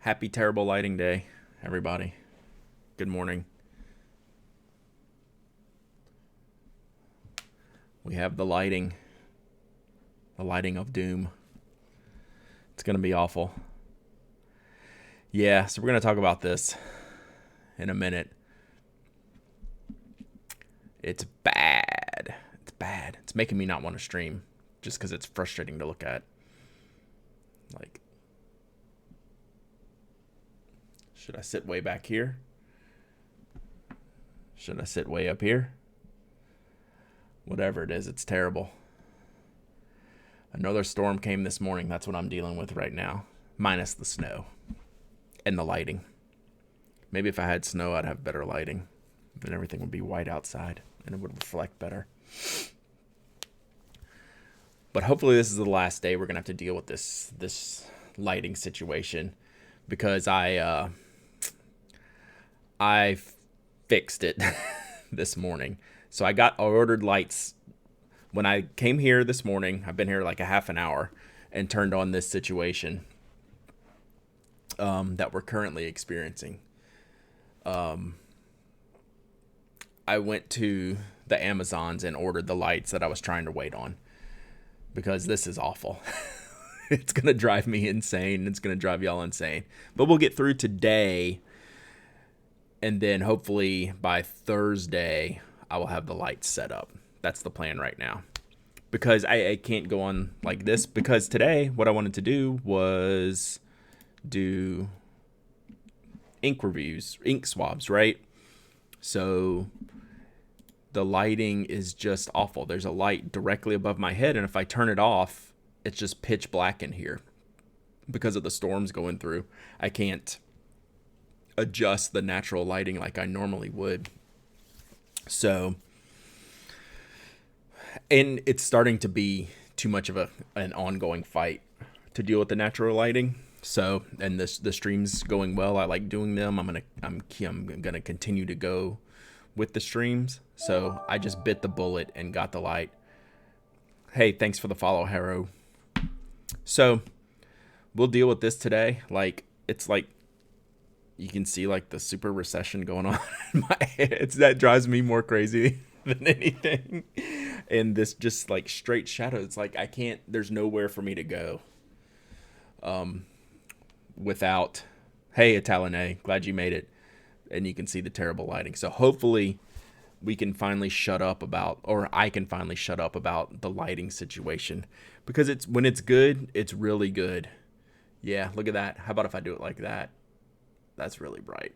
Happy terrible lighting day, everybody. Good morning. We have the lighting of doom. It's going to be awful. Yeah, so we're going to talk about this in a minute. It's bad. It's bad. It's making me not want to stream just because it's frustrating to look at. Like, should I sit way back here? Should I sit way up here? Whatever it is, it's terrible. Another storm came this morning. That's what I'm dealing with right now, minus the snow and the lighting. Maybe if I had snow, I'd have better lighting. Then everything would be white outside and it would reflect better. But hopefully this is the last day we're going to have to deal with this lighting situation, because I fixed it this morning. So I ordered lights when I came here this morning. I've been here like a half an hour and turned on this situation that we're currently experiencing. I went to the Amazons and ordered the lights that I was trying to wait on, because this is awful. It's going to drive me insane. It's going to drive y'all insane. But we'll get through today, and then hopefully by Thursday, I will have the lights set up. That's the plan right now. Because I can't go on like this, because today what I wanted to do was do ink reviews, ink swabs, right? So the lighting is just awful. There's a light directly above my head, and if I turn it off, it's just pitch black in here because of the storms going through. I can't adjust the natural lighting like I normally would. So, and it's starting to be too much of an ongoing fight to deal with the natural lighting. So, and the streams going well. I like doing them. I'm gonna continue to go with the streams. So I just bit the bullet and got the light. Hey, thanks for the follow, Harrow. So we'll deal with this today. Like, it's like you can see like the super recession going on in my head. That drives me more crazy than anything. And this just like straight shadow. It's like there's nowhere for me to go without, hey, Italene, glad you made it. And you can see the terrible lighting. So hopefully we can finally shut up about, or I can finally shut up about the lighting situation, because when it's good, it's really good. Yeah, look at that. How about if I do it like that? That's really bright.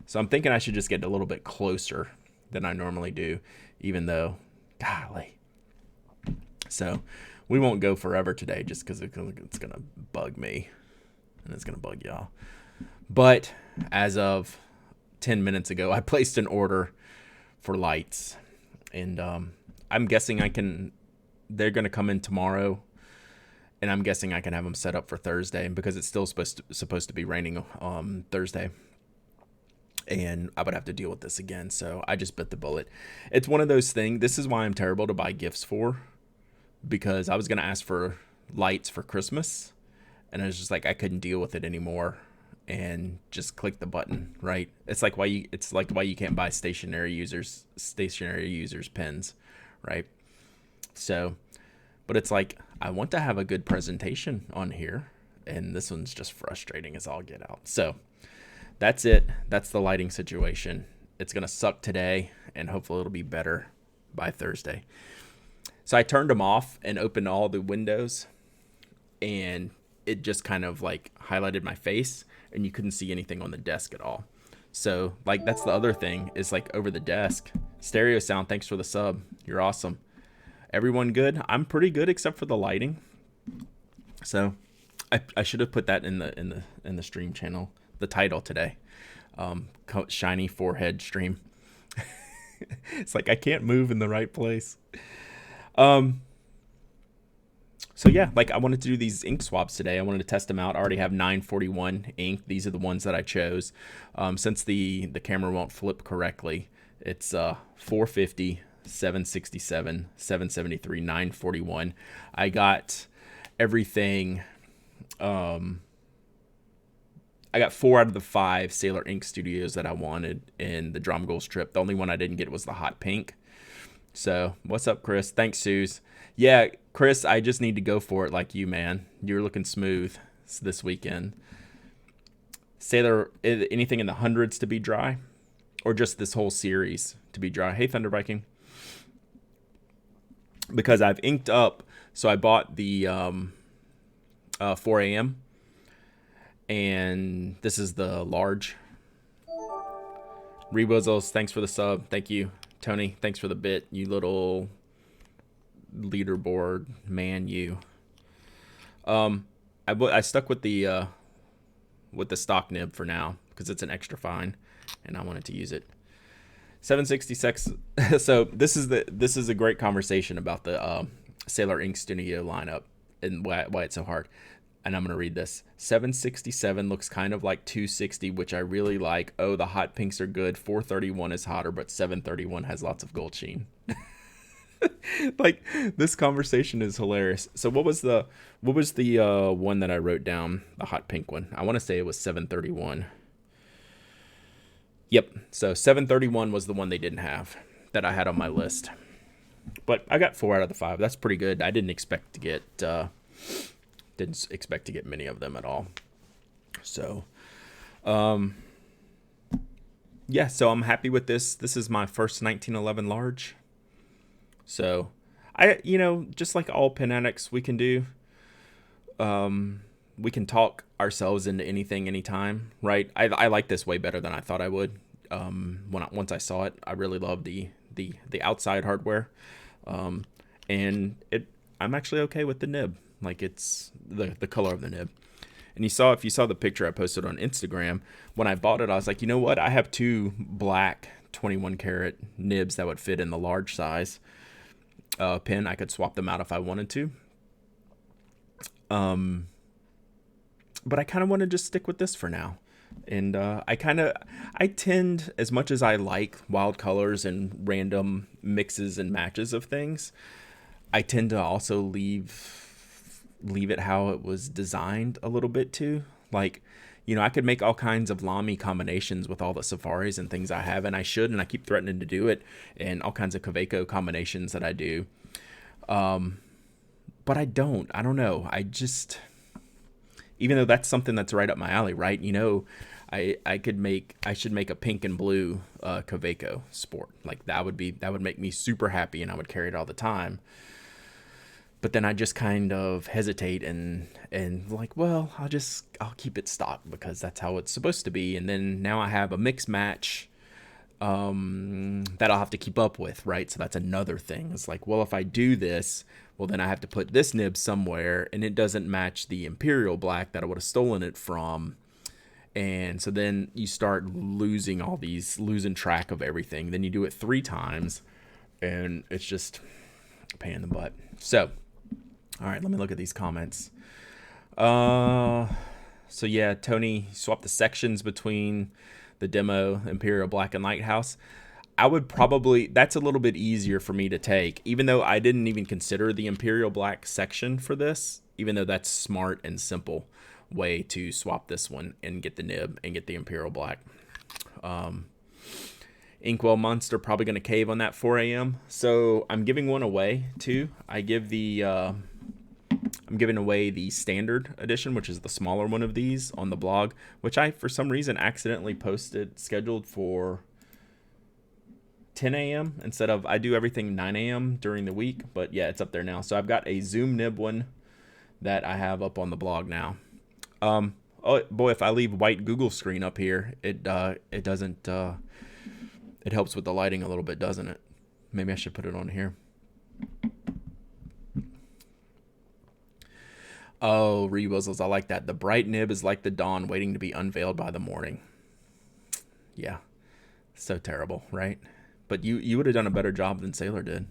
So I'm thinking I should just get a little bit closer than I normally do, even though, golly. So we won't go forever today just because it's going to bug me and it's going to bug y'all. But as of 10 minutes ago, I placed an order for lights, and I'm guessing they're going to come in tomorrow, and I'm guessing I can have them set up for Thursday, because it's still supposed to be raining Thursday, and I would have to deal with this again. So I just bit the bullet. It's one of those things. This is why I'm terrible to buy gifts for, because I was going to ask for lights for Christmas, and I was just like, I couldn't deal with it anymore, and just click the button, right? It's like why you can't buy stationary users pens, right? So, but it's like, I want to have a good presentation on here, and this one's just frustrating as all get out. So that's it. That's the lighting situation. It's going to suck today, and hopefully it'll be better by Thursday. So I turned them off and opened all the windows, and it just kind of like highlighted my face, and you couldn't see anything on the desk at all. So like, that's the other thing, is like over the desk. Stereo sound, thanks for the sub. You're awesome. Everyone good? I'm pretty good except for the lighting. So I should have put that in the stream channel, the title today. Shiny forehead stream. It's like I can't move in the right place. So yeah, like I wanted to do these ink swabs today. I wanted to test them out. I already have 941 ink. These are the ones that I chose. Since the camera won't flip correctly, it's 450, 767, 773, 941. I got everything I got 4 out of the 5 Seiler ink studios that I wanted in the drum goal strip. The only one I didn't get was the hot pink. So what's up, Chris? Thanks, Suze. Yeah, Chris, I just need to go for it like you, man. You're looking smooth this weekend. Seiler, anything in the hundreds to be dry? Or just this whole series to be dry? Hey, Thunder Viking. Because I've inked up, so I bought the 4 a.m. And this is the large. Rewizzles, thanks for the sub. Thank you. Tony, thanks for the bit. You little leaderboard man, you. I stuck with the stock nib for now because it's an extra fine, and I wanted to use it. 766. So this is a great conversation about the Seiler Ink Studio lineup and why it's so hard. And I'm going to read this. 767 looks kind of like 260, which I really like. Oh, the hot pinks are good. 431 is hotter, but 731 has lots of gold sheen. Like, this conversation is hilarious. So what was the one that I wrote down? The hot pink one. I want to say it was 731. Yep. So 731 was the one they didn't have that I had on my list. But I got 4 out of the 5. That's pretty good. I didn't expect to get many of them at all. So, yeah, so I'm happy with this. This is my first 1911 large. So, just like all pen addicts we can do, we can talk ourselves into anything, anytime, right? I like this way better than I thought I would. Once I saw it, I really loved the outside hardware. And I'm actually okay with the nib. Like, it's the color of the nib. And if you saw the picture I posted on Instagram, when I bought it, I was like, you know what? I have 2 black 21 karat nibs that would fit in the large size pen. I could swap them out if I wanted to. But I kind of want to just stick with this for now. And I tend, as much as I like wild colors and random mixes and matches of things, I tend to also leave it how it was designed a little bit too. Like, I could make all kinds of Lamy combinations with all the safaris and things I have, and I should, and I keep threatening to do it, and all kinds of Kaweco combinations that I do. But I don't know. I just, even though that's something that's right up my alley, right? I should make a pink and blue Kaweco sport. Like, that would make me super happy, and I would carry it all the time. But then I just kind of hesitate and like, well, I'll keep it stock because that's how it's supposed to be. And then now I have a mix match that I'll have to keep up with, right? So that's another thing. It's like, well, if I do this, well, then I have to put this nib somewhere, and it doesn't match the Imperial Black that I would have stolen it from. And so then you start losing track of everything. Then you do it 3 times, and it's just a pain in the butt. So, all right, let me look at these comments. So yeah, Tony swapped the sections between the demo, Imperial Black, and Lighthouse. I would probably, that's a little bit easier for me to take, even though I didn't even consider the Imperial Black section for this, even though that's smart and simple way to swap this one and get the nib and get the Imperial Black. Inkwell Monster probably going to cave on that 4 a.m. So I'm giving one away too. I'm giving away the standard edition, which is the smaller one of these on the blog, which I, for some reason, accidentally scheduled for 10 a.m. instead of, I do everything 9 a.m. during the week, but yeah, it's up there now. So I've got a Zoom nib one that I have up on the blog now. Oh boy, if I leave white Google screen up here, it doesn't, it helps with the lighting a little bit, doesn't it? Maybe I should put it on here. Oh, Rewizzles, I like that. The bright nib is like the dawn waiting to be unveiled by the morning. Yeah, so terrible, right? But you would have done a better job than Seiler did.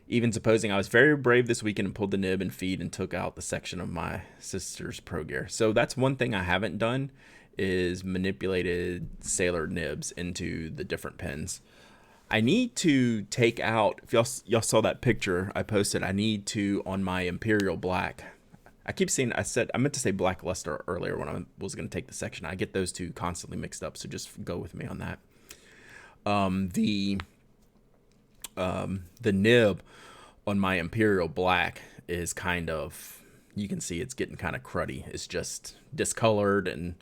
Even supposing I was very brave this weekend and pulled the nib and feed and took out the section of my sister's Pro Gear. So that's one thing I haven't done, is manipulated Seiler nibs into the different pens. I need to take out, if y'all saw that picture I posted, I need to, on my Imperial Black, I keep saying, I meant to say black luster earlier when I was going to take the section. I get those two constantly mixed up, so just go with me on that. The nib on my Imperial Black is kind of, you can see it's getting kind of cruddy. It's just discolored, and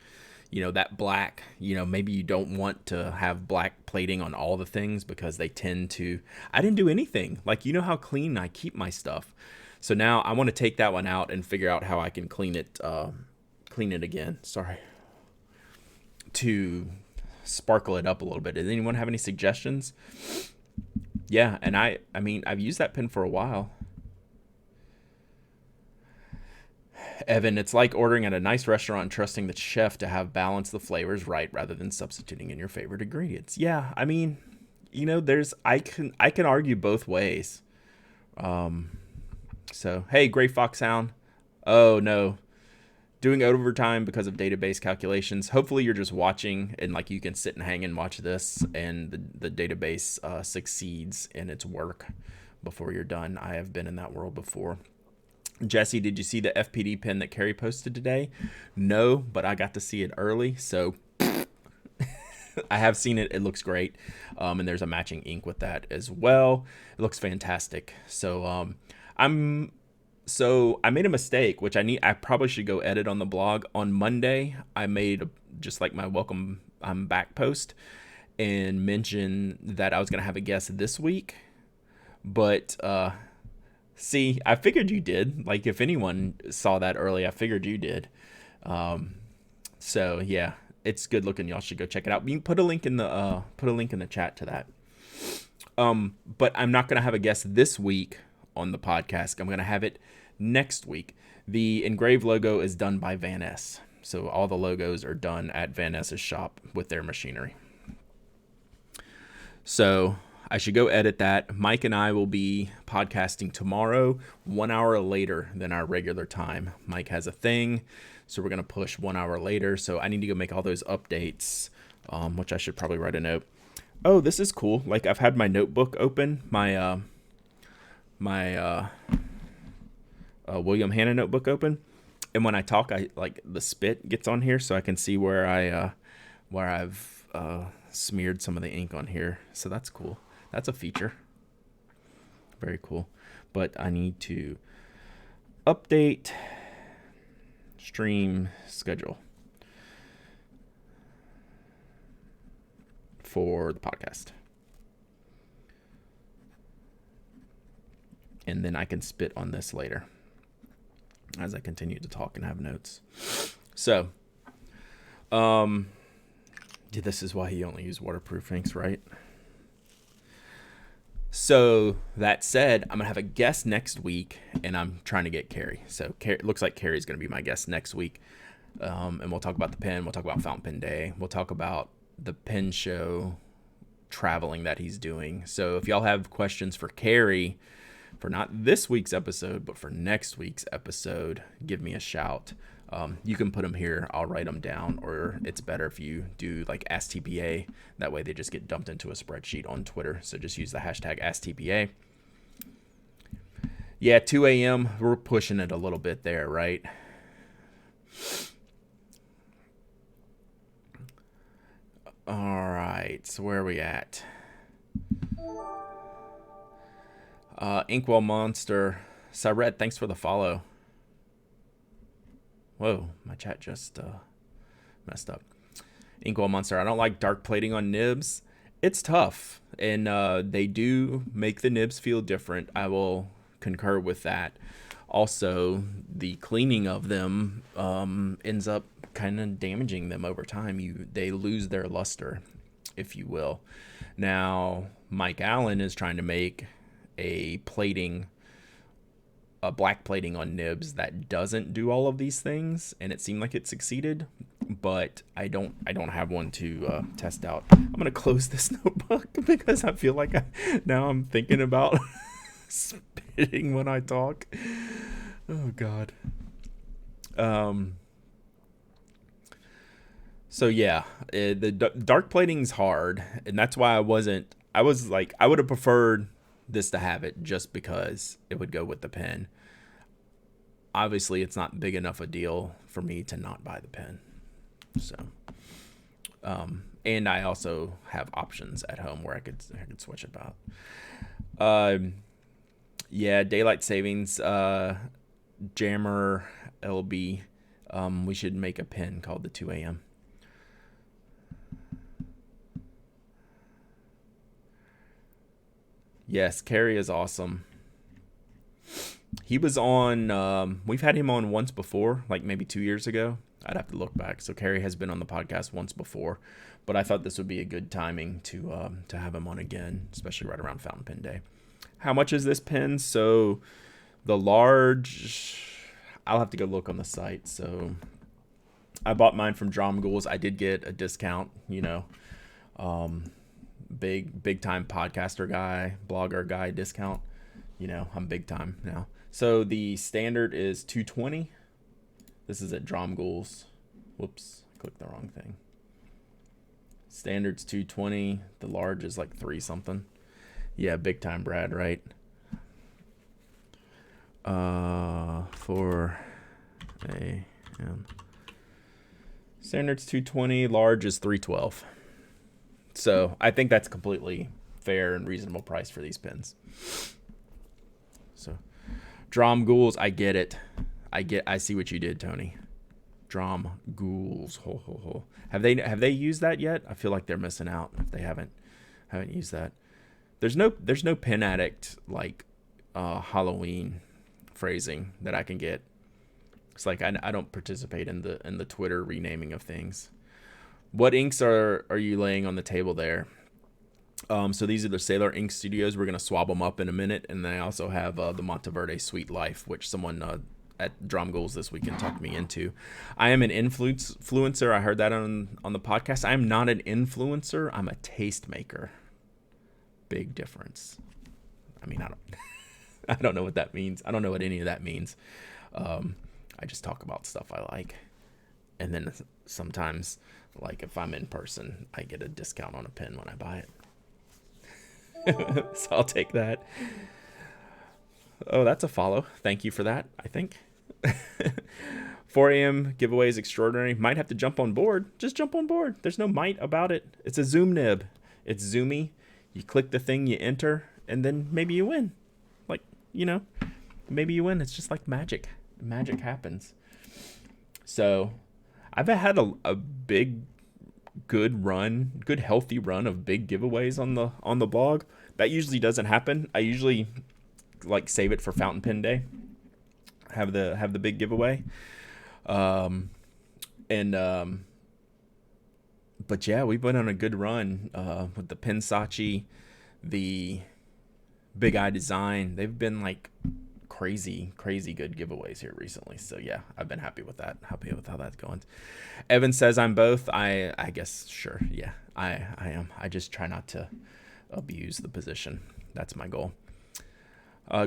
that black, maybe you don't want to have black plating on all the things because they tend to, I didn't do anything. Like, how clean I keep my stuff. So now I want to take that one out and figure out how I can clean it again. Sorry. To sparkle it up a little bit. Does anyone have any suggestions? Yeah, and I mean, I've used that pen for a while. Evan, it's like ordering at a nice restaurant and trusting the chef to have balanced the flavors right rather than substituting in your favorite ingredients. Yeah, I mean, I can argue both ways. So, hey, Gray Fox Sound. Oh, no. Doing overtime because of database calculations. Hopefully you're just watching and you can sit and hang and watch this and the database succeeds in its work before you're done. I have been in that world before. Jesse, did you see the FPD pen that Carrie posted today? No, but I got to see it early, so I have seen it. It looks great, and there's a matching ink with that as well. It looks fantastic. So I made a mistake, which I probably should go edit on the blog. On Monday, I made just like my welcome back post and mention that I was going to have a guest this week. But see, I figured you did. Like, if anyone saw that early, I figured you did. So yeah, it's good looking. Y'all should go check it out. You can put a link in the chat to that. But I'm not going to have a guest this week on the podcast. I'm going to have it next week. The engraved logo is done by Van S. So all the logos are done at Van S's shop with their machinery. So I should go edit that. Mike and I will be podcasting tomorrow, 1 hour later than our regular time. Mike has a thing, so we're going to push 1 hour later. So I need to go make all those updates, which I should probably write a note. Oh, this is cool. Like, I've had my notebook open, my William Hanna notebook open, and when I talk, the spit gets on here, so I can see where I've smeared some of the ink on here. So that's cool. That's a feature. Very cool. But I need to update stream schedule for the podcast. And then I can spit on this later as I continue to talk and have notes. So, this is why he only used waterproof inks, right? So that said, I'm going to have a guest next week, and I'm trying to get Carrie. So it looks like Carrie's going to be my guest next week. And we'll talk about the pen. We'll talk about Fountain Pen Day. We'll talk about the pen show traveling that he's doing. So if y'all have questions for Carrie, for not this week's episode, but for next week's episode, give me a shout. You can put them here. I'll write them down, or it's better if you do like Ask TPA. That way they just get dumped into a spreadsheet on Twitter. So just use the hashtag Ask TPA. Yeah, 2 a.m. We're pushing it a little bit there, right? All right. So where are we at? Inkwell Monster. Siret, thanks for the follow. Whoa, my chat just messed up. Inkwell Monster, I don't like dark plating on nibs. It's tough, and they do make the nibs feel different. I will concur with that. Also, the cleaning of them ends up kind of damaging them over time. They lose their luster, if you will. Now, Mike Allen is trying to make a black plating on nibs that doesn't do all of these things, and it seemed like it succeeded, but I don't have one to test out. I'm gonna close this notebook because I feel like now I'm thinking about spitting when I talk. Oh God. So yeah, the dark plating's hard, and that's why I was like, I would have preferred this to have it just because it would go with the pen. obviously it's not big enough a deal for me to not buy the pen. So, and I also have options at home where I could switch about. Yeah, daylight savings, jammer, LB. We should make a pen called the 2 a.m. Yes, Carrie is awesome. He was on, we've had him on once before, like maybe 2 years ago. I'd have to look back. So Carrie has been on the podcast once before, but I thought this would be a good timing to have him on again, especially right around Fountain Pen Day. How much is this pen? So the large, I'll have to go look on the site. So I bought mine from Drum Ghouls. I did get a discount, big time podcaster guy, blogger guy discount. I'm big time now. So the standard is $220. This is at Drum Ghouls. Whoops, I clicked the wrong thing. Standard's $220. The large is like $3 something. Yeah, big time Brad, right? For a standard's $220, large is $312. So I think that's completely fair and reasonable price for these pens. So Drum Ghouls, I get it. I see what you did, Tony. Drum Ghouls. Ho ho ho. Have they used that yet? I feel like they're missing out if they haven't used that. There's no Pen Addict like Halloween phrasing that I can get. It's like I don't participate in the Twitter renaming of things. What inks are you laying on the table there? So these are the Seiler Ink Studios. We're gonna swab them up in a minute, and then I also have the Monteverde Sweet Life, which someone at Drum Ghouls this weekend talked me into. I am an influencer. I heard that on the podcast. I am not an influencer. I'm a tastemaker. Big difference. I mean, I don't know what that means. I don't know what any of that means. I just talk about stuff I like, and then sometimes, like if I'm in person, I get a discount on a pen when I buy it. So I'll take that. Oh, that's a follow. Thank you for that, I think. 4 a.m. giveaways extraordinary. Might have to jump on board. Just jump on board. There's no might about it. It's a Zoom nib. It's zoomy. You click the thing, you enter, and then maybe you win. Like, maybe you win. It's just like magic. Magic happens. So I've had a big, good healthy run of big giveaways on the blog. That usually doesn't happen. I usually like save it for Fountain Pen Day. Have the big giveaway. But yeah, we've been on a good run with the Pensachi, the Big Eye Design. They've been like crazy good giveaways here recently. So yeah, I've been happy with that. Happy with how that's going. Evan says I'm both. I guess sure. Yeah, I am. I just try not to abuse the position. That's my goal.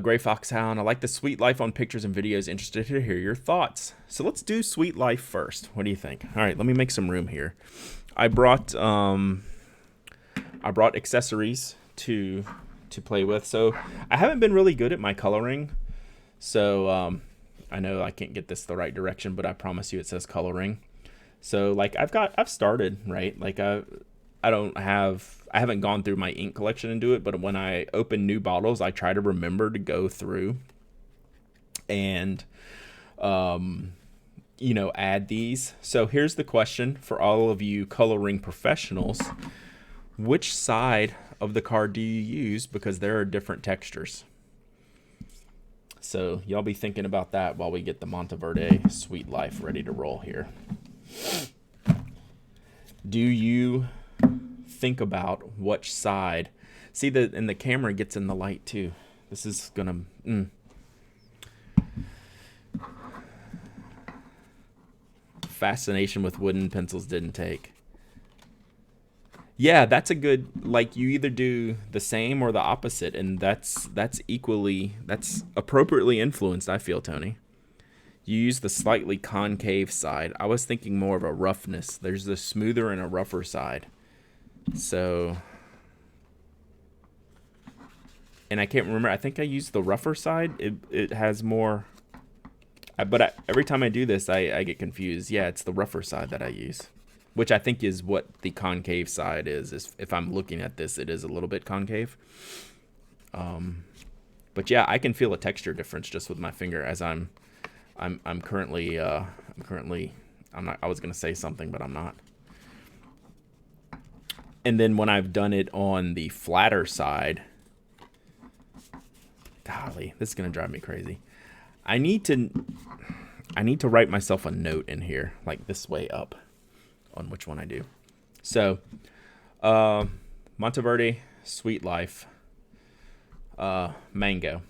Gray Foxhound, I like the Sweet Life on pictures and videos. Interested to hear your thoughts. So let's do Sweet Life first. What do you think? All right, let me make some room here. I brought accessories to play with. So I haven't been really good at my coloring. So I know I can't get this the right direction, but I promise you it says coloring. So like I've started, right? Like I haven't gone through my ink collection and do it, but when I open new bottles, I try to remember to go through and add these. So here's the question for all of you coloring professionals. Which side of the card do you use? Because there are different textures. So y'all be thinking about that while we get the Monteverde Sweet Life ready to roll here. Do you think about which side? See, and the camera gets in the light too. This is gonna... Fascination with wooden pencils didn't take. Yeah, that's a good, like, you either do the same or the opposite, and that's appropriately influenced, I feel, Tony. You use the slightly concave side. I was thinking more of a roughness. There's the smoother and a rougher side. So, and I can't remember. I think I used the rougher side. It has more, Every time I do this, I get confused. Yeah, it's the rougher side that I use, which I think is what the concave side is if I'm looking at this, it is a little bit concave. But yeah, I can feel a texture difference just with my finger as I'm currently I'm not, I was going to say something, but I'm not. And then when I've done it on the flatter side, golly, this is going to drive me crazy. I need to write myself a note in here, like this way up, on which one I do. So, Monteverde, Sweet Life, Mango.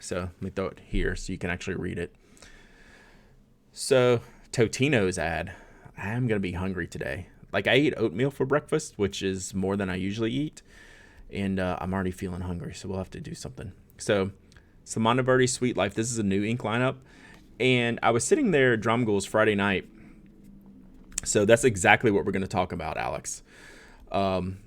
So let me throw it here so you can actually read it. So Totino's ad. I'm going to be hungry today. Like, I ate oatmeal for breakfast, which is more than I usually eat. And I'm already feeling hungry, so we'll have to do something. So Monteverde Sweet Life. This is a new ink lineup. And I was sitting there at Drumgoals Friday night. So that's exactly what we're going to talk about, Alex. And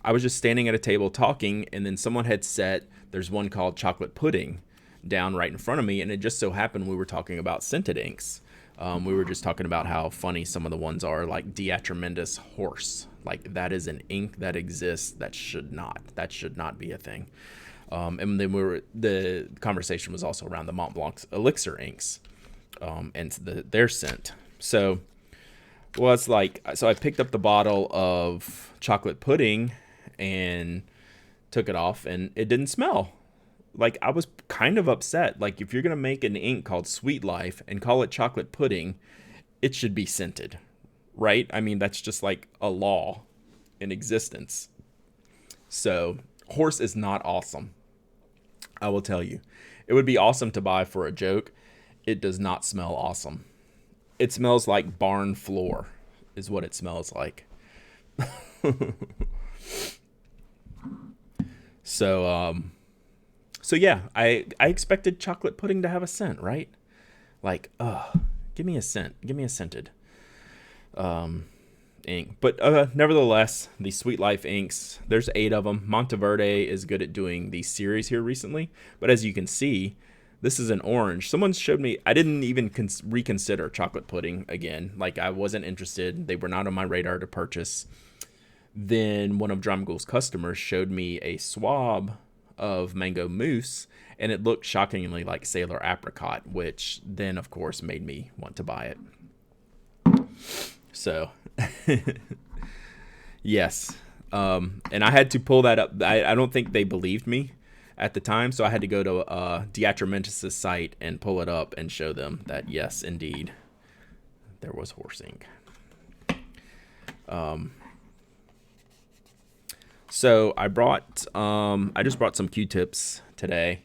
I was just standing at a table talking, and then someone had set, there's one called Chocolate Pudding down right in front of me, and it just so happened we were talking about scented inks. We were just talking about how funny some of the ones are, like Diatremendous Horse. Like, that is an ink that exists that should not be a thing. And then the conversation was also around the Mont Blanc's Elixir inks, and their scent. So, well, it's like, so I picked up the bottle of chocolate pudding and took it off, and it didn't smell. Like, I was kind of upset. Like, if you're going to make an ink called Sweet Life and call it chocolate pudding, it should be scented, right? I mean, that's just like a law in existence. So, horse is not awesome. I will tell you. It would be awesome to buy for a joke. It does not smell awesome. It smells like barn floor is what it smells like. So yeah, I expected chocolate pudding to have a scent, right? Like, give me a scent. Give me a scented ink. But nevertheless, the Sweet Life inks, there's 8 of them. Monteverde is good at doing these series here recently. But as you can see, this is an orange. Someone showed me, I didn't even reconsider chocolate pudding again. Like, I wasn't interested. They were not on my radar to purchase. Then one of Drumgoal's customers showed me a swab of mango mousse, and it looked shockingly like Seiler apricot, which then, of course, made me want to buy it. So, yes. And I had to pull that up. I don't think they believed me at the time, so I had to go to Diatremendous' site and pull it up and show them that, yes, indeed, there was horse ink. So I just brought some Q-tips today.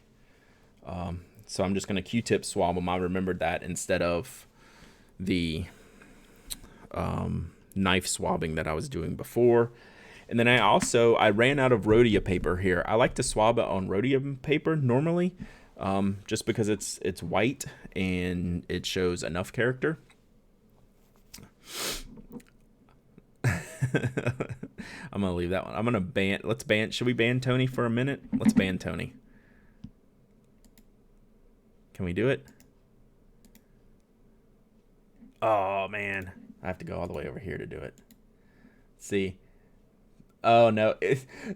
So I'm just going to Q-tip swab them. I remembered that instead of the knife swabbing that I was doing before. And then I ran out of Rodia paper here. I like to swab it on Rodia paper normally, just because it's white and it shows enough character. I'm going to leave that one. I'm going to should we ban Tony for a minute? Let's ban Tony. Can we do it? Oh, man. I have to go all the way over here to do it. See? Oh, no.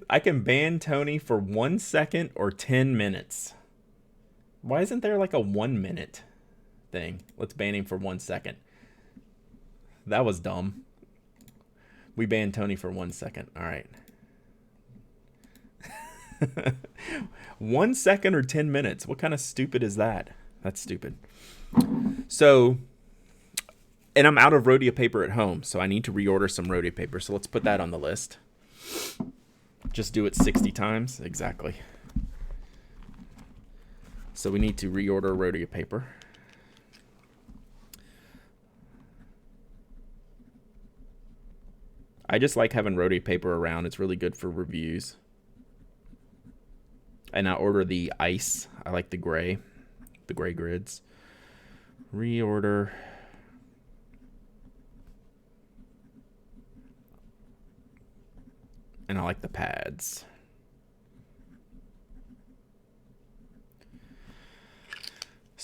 I can ban Tony for 1 second or 10 minutes. Why isn't there like a 1 minute thing? Let's ban him for 1 second. That was dumb. We banned Tony for 1 second. All right. 1 second or 10 minutes. What kind of stupid is that? That's stupid. So, and I'm out of Rodia paper at home, so I need to reorder some Rodia paper. So let's put that on the list. Just do it 60 times. Exactly. So we need to reorder Rodia paper. I just like having Rodia paper around. It's really good for reviews. And I order the ice. I like the gray grids. Reorder. And I like the pads.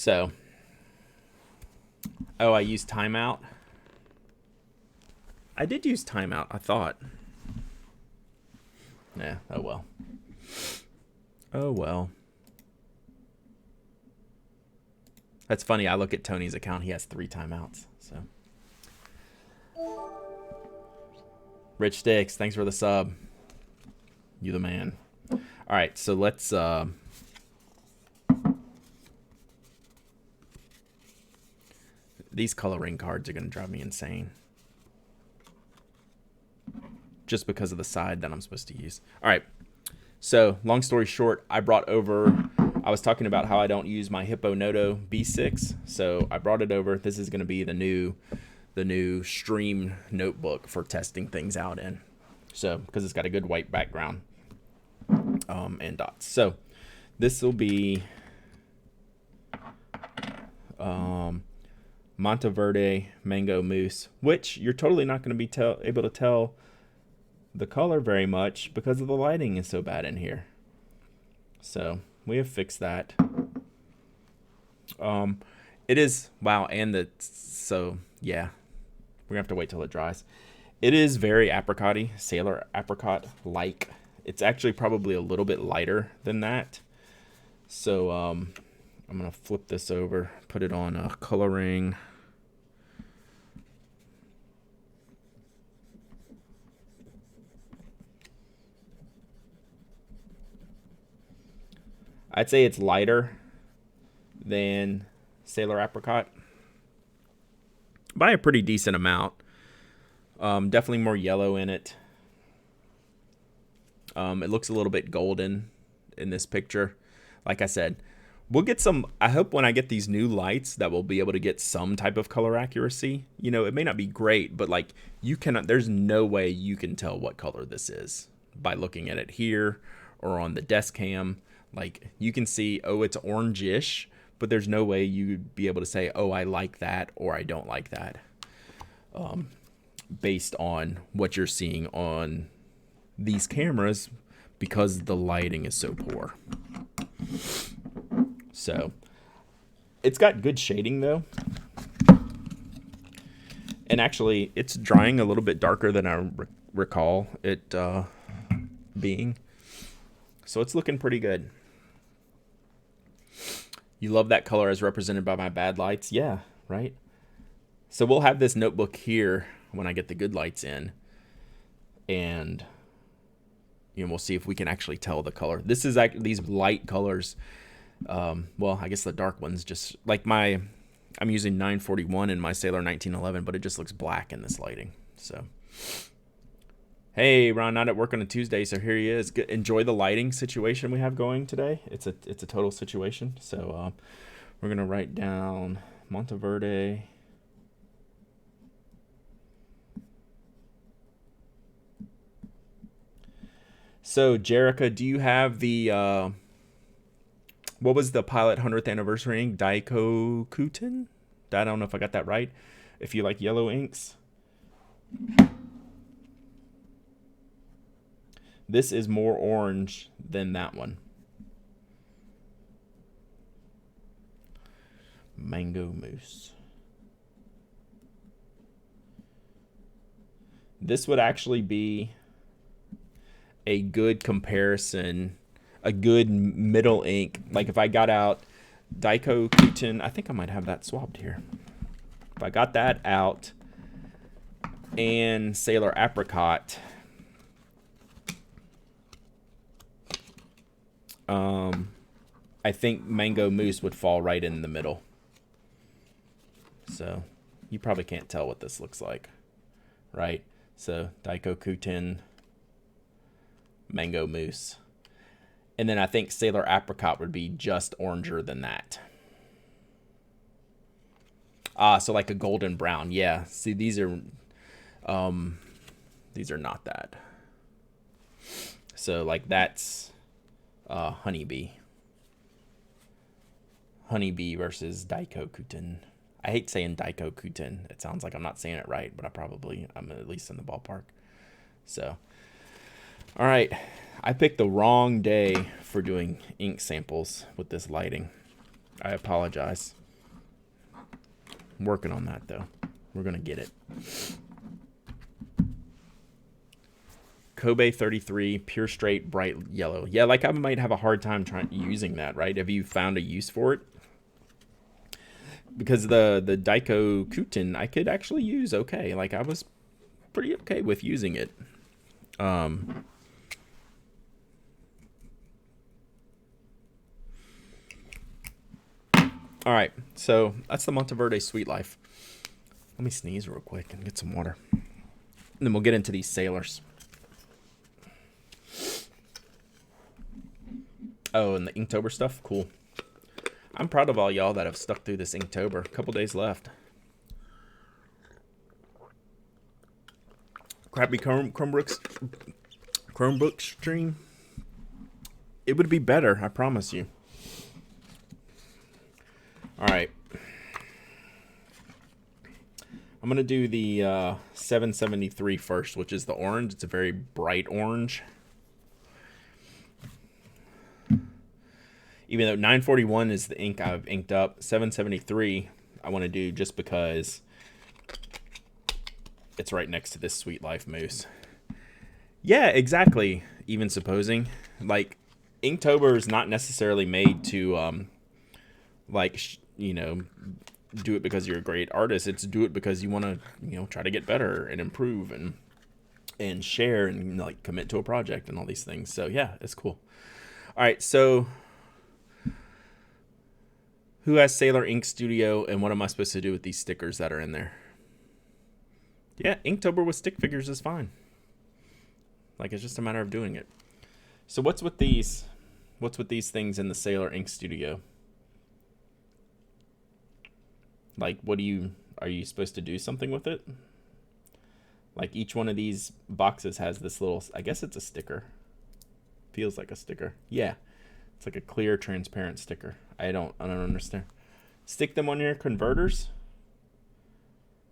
So, oh, I used timeout. I did use timeout, I thought. Yeah, oh well. Oh well. That's funny. I look at Tony's account. He has 3 timeouts. So, Rich Sticks, thanks for the sub. You the man. All right, so let's these coloring cards are going to drive me insane. Just because of the side that I'm supposed to use. All right. So, long story short, I was talking about how I don't use my Hippo Noto B6. So, I brought it over. This is going to be the new Stream notebook for testing things out in. So, because it's got a good white background and dots. So, this will be Monteverde Mango Mousse, which you're totally not going to be able to tell the color very much because of the lighting is so bad in here. So we have fixed that. It is, wow, and so yeah, we're gonna have to wait till it dries. It is very apricot-y, Seiler apricot like. It's actually probably a little bit lighter than that. So I'm gonna flip this over, put it on coloring. I'd say it's lighter than Seiler apricot by a pretty decent amount. Definitely more yellow in it. It looks a little bit golden in this picture. Like I said, we'll get some, I hope when I get these new lights that we'll be able to get some type of color accuracy. You know, it may not be great, but like you cannot, there's no way you can tell what color this is by looking at it here or on the desk cam. Like you can see, oh, it's orangish, but there's no way you'd be able to say, oh, I like that or I don't like that, based on what you're seeing on these cameras because the lighting is so poor. So it's got good shading though. And actually it's drying a little bit darker than I recall it being. So it's looking pretty good. You love that color as represented by my bad lights? Yeah, right? So we'll have this notebook here when I get the good lights in. And you know, we'll see if we can actually tell the color. This is like these light colors. Well, I guess the dark ones just like I'm using 941 in my Seiler 1911, but it just looks black in this lighting. So, hey, Ron, not at work on a Tuesday, so here he is. Enjoy the lighting situation we have going today. It's a total situation. So we're gonna write down Monteverde. So, Jerica, do you have the what was the pilot 100th anniversary ink? Daikokuten? I don't know if I got that right. If you like yellow inks. This is more orange than that one. Mango Mousse. This would actually be a good comparison, a good middle ink. Like if I got out Daikokuten, I think I might have that swabbed here. If I got that out and Seiler apricot, I think Mango Mousse would fall right in the middle. So you probably can't tell what this looks like, right? So Daikokuten, Mango Mousse. And then I think Seiler apricot would be just oranger than that. So like a golden brown. Yeah. See, these are not that. So like that's honeybee. Honeybee versus Daikokuten. I hate saying Daikokuten. It sounds like I'm not saying it right, but I'm at least in the ballpark. So, all right. I picked the wrong day for doing ink samples with this lighting. I apologize. I'm working on that, though. We're going to get it. Kobe 33, pure straight, bright yellow. Yeah, like I might have a hard time using that, right? Have you found a use for it? Because the Daiko Kuten I could actually use okay. Like I was pretty okay with using it. All right, so that's the Monteverde Sweet Life. Let me sneeze real quick and get some water. And then we'll get into these Seilers. Oh, and the Inktober stuff? Cool. I'm proud of all y'all that have stuck through this Inktober. A couple days left. Crappy Chromebook stream. It would be better, I promise you. All right. I'm going to do the 773 first, which is the orange. It's a very bright orange. Even though 941 is the ink I've inked up, 773 I want to do just because it's right next to this Sweet Life mousse. Yeah, exactly. Even supposing. Like, Inktober is not necessarily made to, you know, do it because you're a great artist. It's do it because you want to, you know, try to get better and improve and share and, like, commit to a project and all these things. So, yeah, it's cool. All right, so who has Seiler Ink Studio, and what am I supposed to do with these stickers that are in there? Yeah, Inktober with stick figures is fine. Like, it's just a matter of doing it. So what's with these? What's with these things in the Seiler Ink Studio? Like, are you supposed to do something with it? Like, each one of these boxes has this little, I guess it's a sticker. Feels like a sticker. Yeah. It's like a clear, transparent sticker. I don't understand. Stick them on your converters?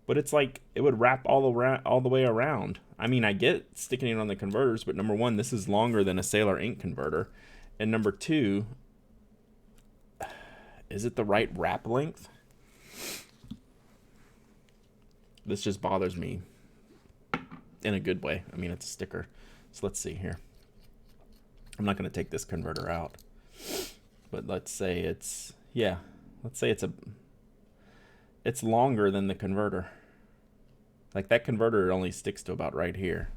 But it's like, it would wrap all the way around. I mean, I get sticking it on the converters, but number one, this is longer than a Seiler ink converter. And number two, is it the right wrap length? This just bothers me in a good way. I mean, it's a sticker. So let's see here. I'm not going to take this converter out. But let's say it's, yeah, let's say it's longer than the converter. Like, that converter only sticks to about right here.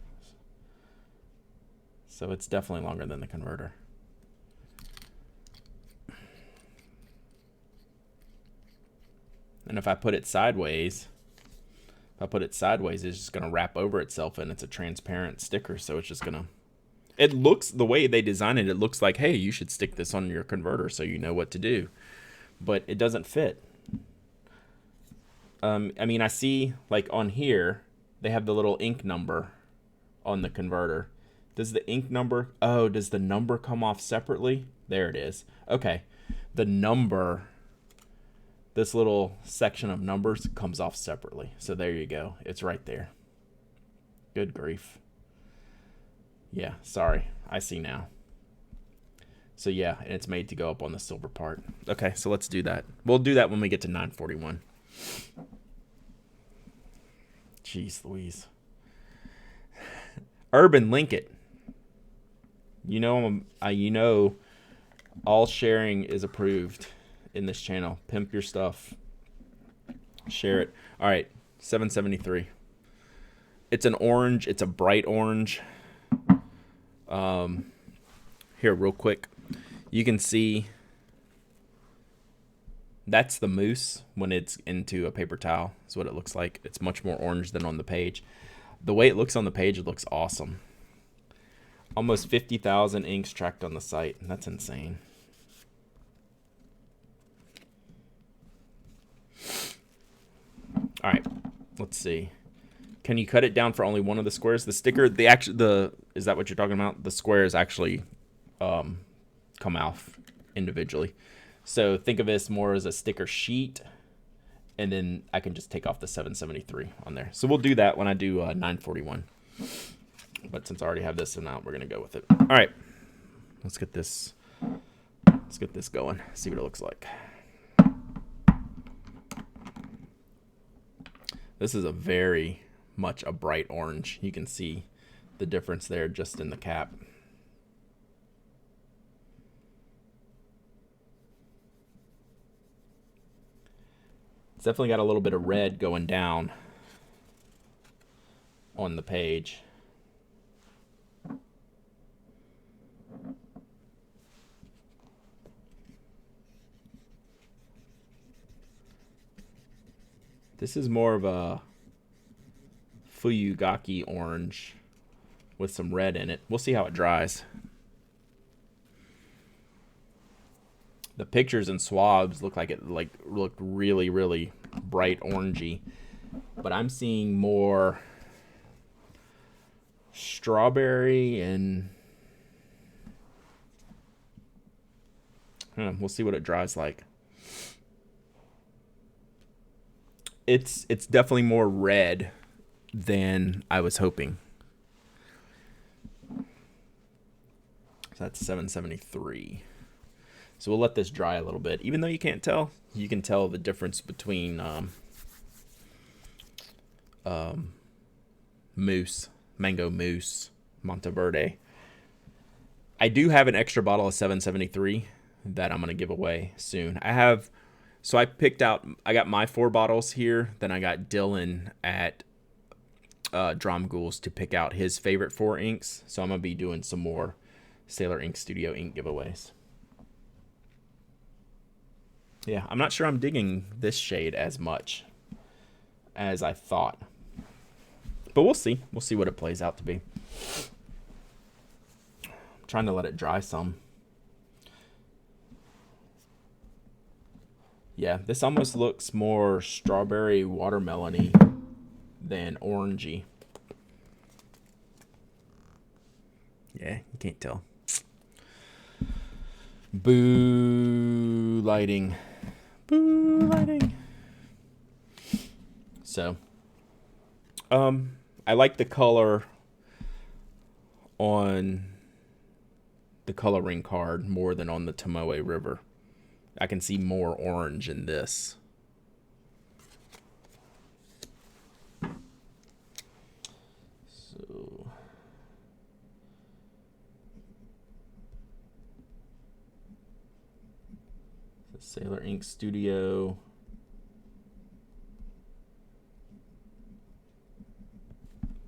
So it's definitely longer than the converter. And if I put it sideways, it's just going to wrap over itself, and it's a transparent sticker, so it's just going to, it looks, the way they design it, it looks like, hey, you should stick this on your converter so you know what to do. But it doesn't fit. I mean, I see, like, on here, they have the little ink number on the converter. Does the ink number, oh, does the number come off separately? There it is. Okay. The number, this little section of numbers comes off separately. So there you go. It's right there. Good grief. Yeah, sorry. I see now. So yeah, and it's made to go up on the silver part. Okay, so let's do that. We'll do that when we get to 941. Jeez Louise. Urban, link it. You know, all sharing is approved in this channel. Pimp your stuff. Share it. All right, 773. It's an orange. It's a bright orange. Here, real quick. You can see that's the mousse when it's into a paper towel. That's what it looks like. It's much more orange than on the page. The way it looks on the page, it looks awesome. Almost 50,000 inks tracked on the site. That's insane. All right, let's see. Can you cut it down for only one of the squares? The sticker, is that what you're talking about? The squares actually come off individually. So think of this more as a sticker sheet, and then I can just take off the 773 on there. So we'll do that when I do 941. But since I already have this one out, we're gonna go with it. All right, let's get this going. See what it looks like. This is a very much a bright orange. You can see the difference there just in the cap. It's definitely got a little bit of red going down on the page. This is more of a Fuyugaki orange with some red in it. We'll see how it dries. The pictures in Swabs look like it looked really, really bright orangey, but I'm seeing more strawberry and we'll see what it dries like. It's definitely more red than I was hoping. So that's 773. So we'll let this dry a little bit. Even though you can't tell, you can tell the difference between mousse, mango mousse, Monteverde. I do have an extra bottle of 773 that I'm going to give away soon. So I got my 4 bottles here. Then I got Dylan at Dromgool's to pick out his favorite 4 inks. So I'm going to be doing some more Seiler Ink Studio ink giveaways. Yeah, I'm not sure I'm digging this shade as much as I thought. But we'll see. We'll see what it plays out to be. I'm trying to let it dry some. Yeah, this almost looks more strawberry watermelon-y than orangey. Yeah, you can't tell. Boo lighting. Boo lighting. So, I like the color on the coloring card more than on the Tomoe River. I can see more orange in this. So the Seiler Ink Studio.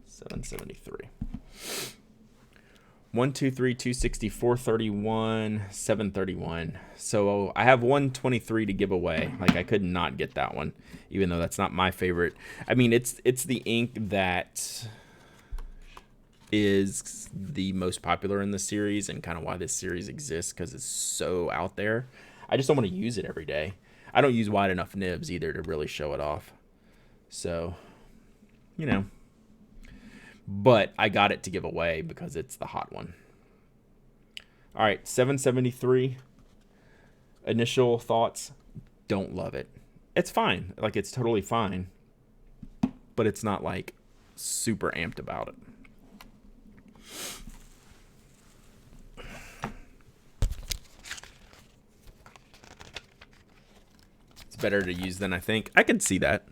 $773. 123, 260, 431, 731. So I have 123 to give away. Like I could not get that one, even though that's not my favorite. I mean, it's the ink that is the most popular in the series and kind of why this series exists, because it's so out there. I just don't want to use it every day. I don't use wide enough nibs either to really show it off. So, you know. But I got it to give away because it's the hot one. All right, 773. Initial thoughts, don't love it. It's fine. Like, it's totally fine. But it's not, like, super amped about it. It's better to use than I think. I can see that.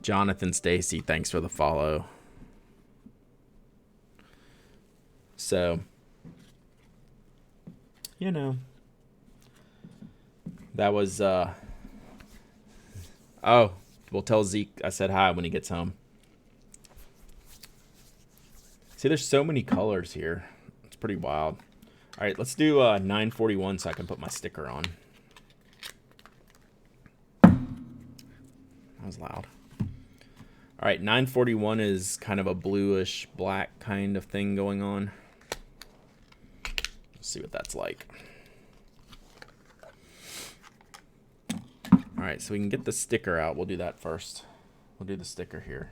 Jonathan Stacy, thanks for the follow. So, you know, that was, oh, we'll tell Zeke I said hi when he gets home. See, there's so many colors here. It's pretty wild. All right, let's do 941 so I can put my sticker on. That was loud. All right, 941 is kind of a bluish black kind of thing going on. Let's see what that's like. All right, so we can get the sticker out. We'll do that first. We'll do the sticker here.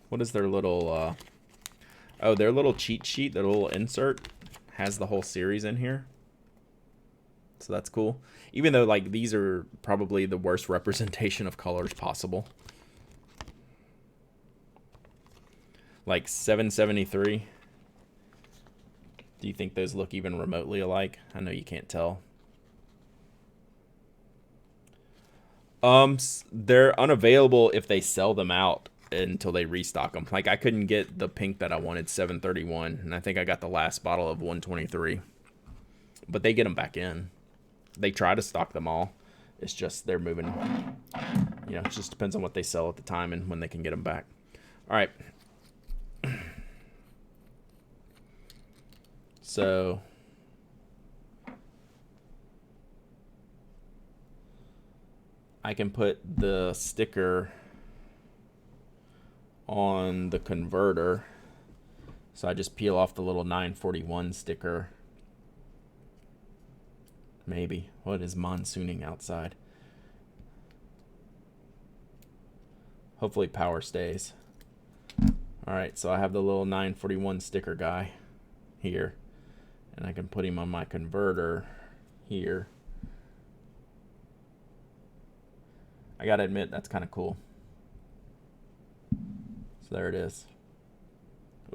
What is their little, oh, their little cheat sheet, their little insert has the whole series in here. So that's cool. Even though, like, these are probably the worst representation of colors possible. Like 773. Do you think those look even remotely alike? I know you can't tell. They're unavailable if they sell them out until they restock them. Like, I couldn't get the pink that I wanted, 731, and I think I got the last bottle of 123. But they get them back in. They try to stock them all. It's just they're moving. You know, it just depends on what they sell at the time and when they can get them back. All right. So I can put the sticker on the converter. So I just peel off the little 941 sticker. Maybe. What is monsooning outside? Hopefully power stays. Alright, so I have the little 941 sticker guy here. And I can put him on my converter here. I gotta admit, that's kind of cool. So there it is.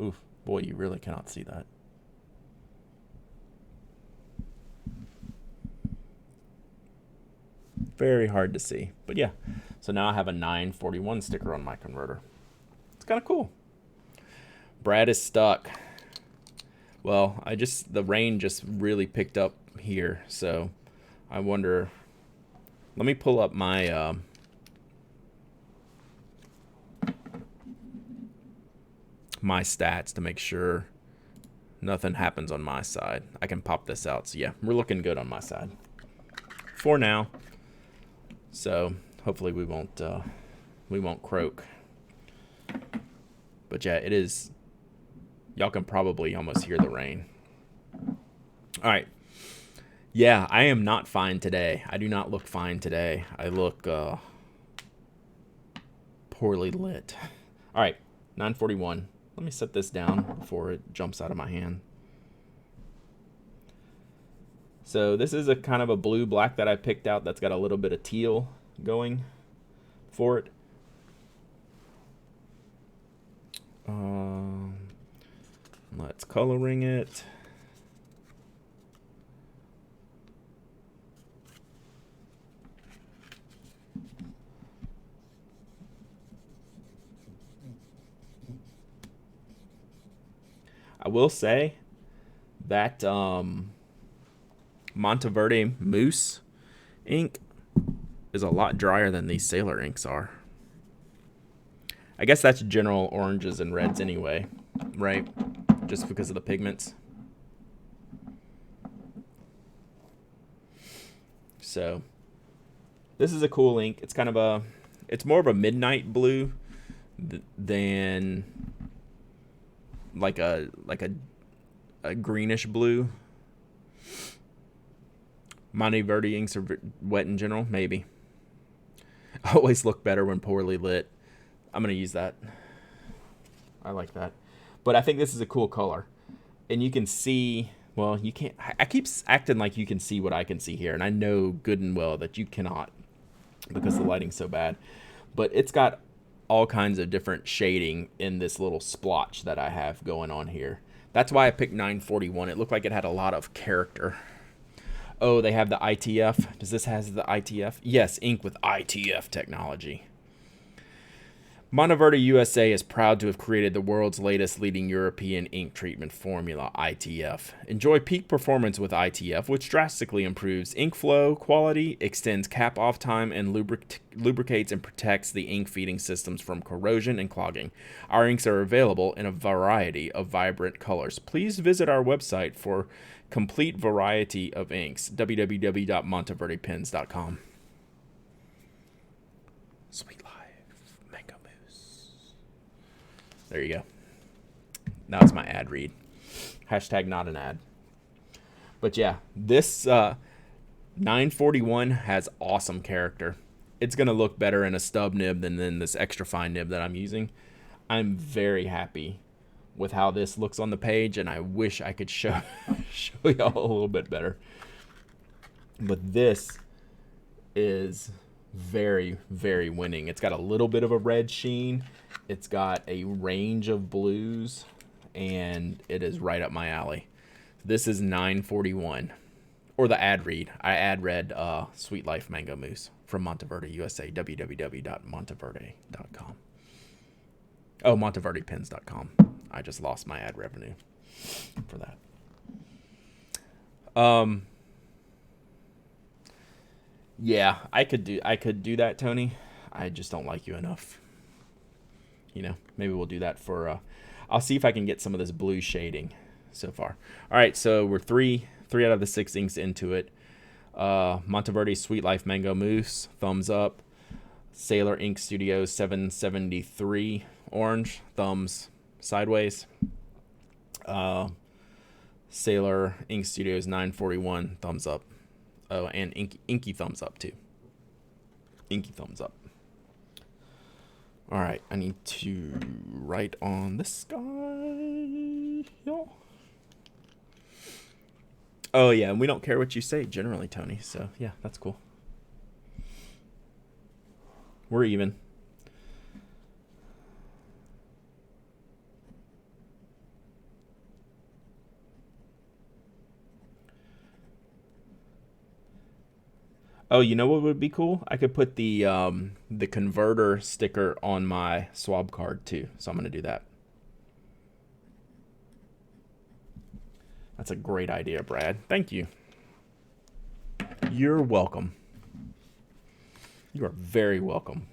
Oof, boy, you really cannot see that. Very hard to see. But yeah, so now I have a 941 sticker on my converter. It's kind of cool. Brad is stuck. Well, the rain just really picked up here, so I wonder. Let me pull up my my stats to make sure nothing happens on my side. I can pop this out. So yeah, we're looking good on my side for now. So hopefully we won't croak. But yeah, it is. Y'all can probably almost hear the rain. All right. Yeah, I am not fine today. I do not look fine today. I look poorly lit. All right, 941. Let me set this down before it jumps out of my hand. So this is a kind of a blue-black that I picked out that's got a little bit of teal going for it. Let's coloring it. I will say that Monteverde Mousse ink is a lot drier than these Seiler inks are. I guess that's general oranges and reds anyway, right? Just because of the pigments. So this is a cool ink. It's kind of it's more of a midnight blue than like a greenish blue. Monteverde inks are wet in general, maybe. Always look better when poorly lit. I'm gonna use that. I like that. But I think this is a cool color. And you can see, well, you can't, I keep acting like you can see what I can see here. And I know good and well that you cannot because the lighting's so bad. But it's got all kinds of different shading in this little splotch that I have going on here. That's why I picked 941. It looked like it had a lot of character. Oh, they have the ITF. Does this have the ITF? Yes, ink with ITF technology. Monteverde USA is proud to have created the world's latest leading European ink treatment formula, ITF. Enjoy peak performance with ITF, which drastically improves ink flow, quality, extends cap-off time, and lubricates and protects the ink feeding systems from corrosion and clogging. Our inks are available in a variety of vibrant colors. Please visit our website for complete variety of inks, www.monteverdepens.com. Sweet life. Mango mousse. There you go. That was my ad read. Hashtag not an ad. But yeah, this 941 has awesome character. It's going to look better in a stub nib than in this extra fine nib that I'm using. I'm very happy with how this looks on the page, and I wish I could show y'all a little bit better. But this is very, very winning. It's got a little bit of a red sheen. It's got a range of blues, and it is right up my alley. This is 941. or the ad read. I ad read Sweet Life Mango Mousse from Monteverde, USA, www.monteverde.com. Oh, monteverdepens.com. I just lost my ad revenue for that. Yeah, I could do that, Tony. I just don't like you enough. You know, maybe we'll do that for I'll see if I can get some of this blue shading so far. All right, so we're three out of the 6 inks into it. Monteverde Sweet Life Mango Mousse, thumbs up. Seiler Ink Studios 773 orange, thumbs sideways. Seiler Ink Studios 941, thumbs up. Oh, and inky thumbs up too. Inky thumbs up. All right, I need to write on this guy. Oh yeah, and we don't care what you say generally, Tony. So yeah, that's cool. We're even. Oh, you know what would be cool? I could put the converter sticker on my swab card too. So I'm gonna do that. That's a great idea, Brad. Thank you. You're welcome. You are very welcome.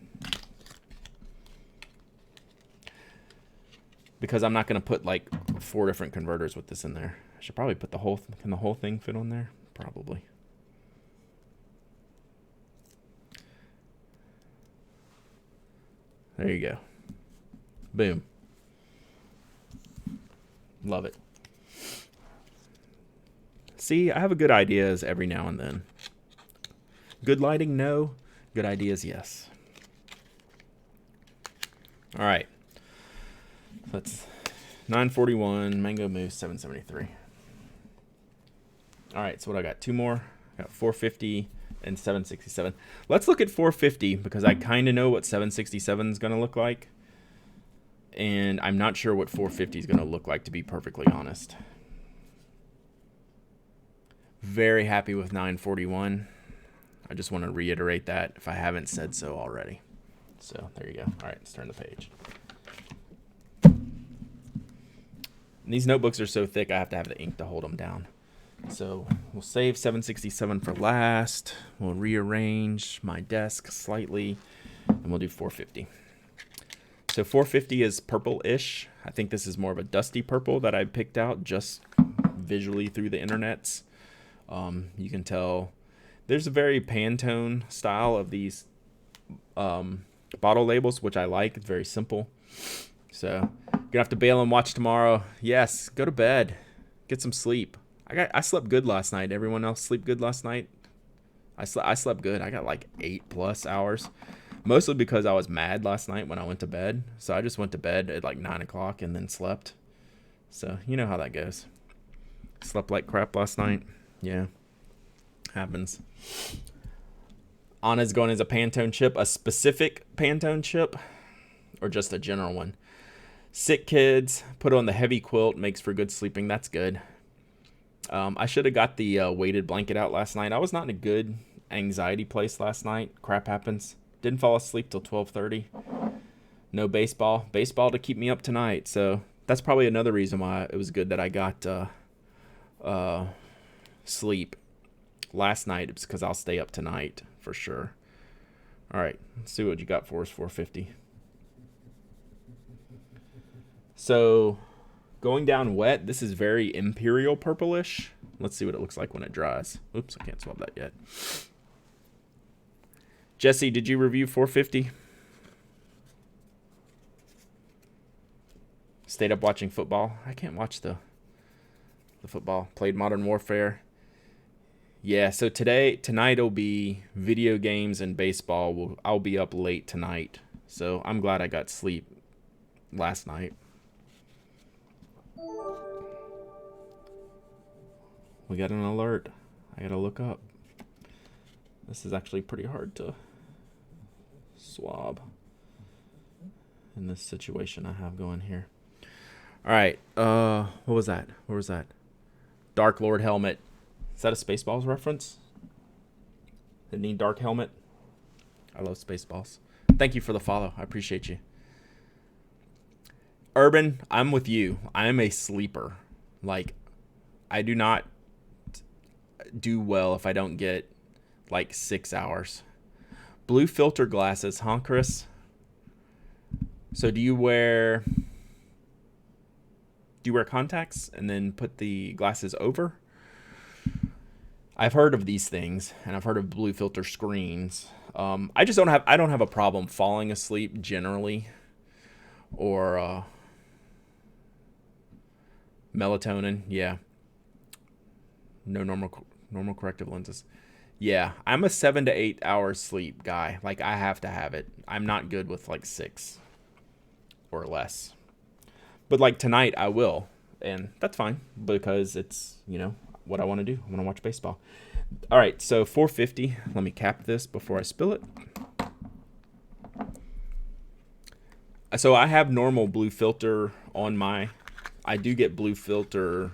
Because I'm not gonna put like 4 different converters with this in there. I should probably put the whole. Can the whole thing fit on there? Probably. There you go. Boom. Love it. See, I have good ideas every now and then. Good lighting, no. Good ideas, yes. All right. That's 941, Mango Mousse 773. All right, so what I got? 2 more. I got 450 and 767. Let's look at 450 because I kind of know what 767 is going to look like. And I'm not sure what 450 is going to look like, to be perfectly honest. Very happy with 941. I just want to reiterate that if I haven't said so already. So there you go. All right, let's turn the page. And these notebooks are so thick, I have to have the ink to hold them down. So we'll save 767 for last. We'll rearrange my desk slightly, and we'll do 450. So 450 is purple-ish. I think this is more of a dusty purple that I picked out just visually through the internets. You can tell there's a very Pantone style of these bottle labels, which I like. It's very simple. So gonna have to bail and watch tomorrow. Yes, go to bed, get some sleep. I slept good last night. Everyone else sleep good last night? I slept good. I got like 8+ hours, mostly because I was mad last night when I went to bed. So I just went to bed at like 9 o'clock and then slept. So you know how that goes. Slept like crap last night. Yeah, happens. Anna's going as a Pantone chip, a specific Pantone chip, or just a general one. Sick kids, put on the heavy quilt, makes for good sleeping. That's good. I should have got the weighted blanket out last night. I was not in a good anxiety place last night. Crap happens. Didn't fall asleep till 12:30. No baseball. Baseball to keep me up tonight. So that's probably another reason why it was good that I got sleep last night. It's because I'll stay up tonight for sure. All right, let's see what you got for us. 450. So going down wet, this is very imperial purplish. Let's see what it looks like when it dries. Oops, I can't swab that yet. Jesse, did you review 450? Stayed up watching football. I can't watch the football. Played Modern Warfare. Yeah, so tonight will be video games and baseball. I'll be up late tonight. So I'm glad I got sleep last night. We got an alert. I gotta look up. This is actually pretty hard to swab in this situation I have going here. All right. What was that? Where was that? Dark Lord helmet. Is that a Spaceballs reference? The Need Dark Helmet? I love Spaceballs. Thank you for the follow. I appreciate you. Urban, I'm with you. I am a sleeper. Like, I do not do well if I don't get like 6 hours. Blue filter glasses, huh, Chris? So do you wear contacts and then put the glasses over? I've heard of these things, and I've heard of blue filter screens. I don't have a problem falling asleep generally, or melatonin. Yeah, no normal corrective lenses. Yeah, I'm a 7 to 8 hours sleep guy. Like, I have to have it. I'm not good with like 6 or less. But like tonight I will, and that's fine because it's, what I want to do. I want to watch baseball. All right, so 450. Let me cap this before I spill it. So I have normal blue filter on my... I do get blue filter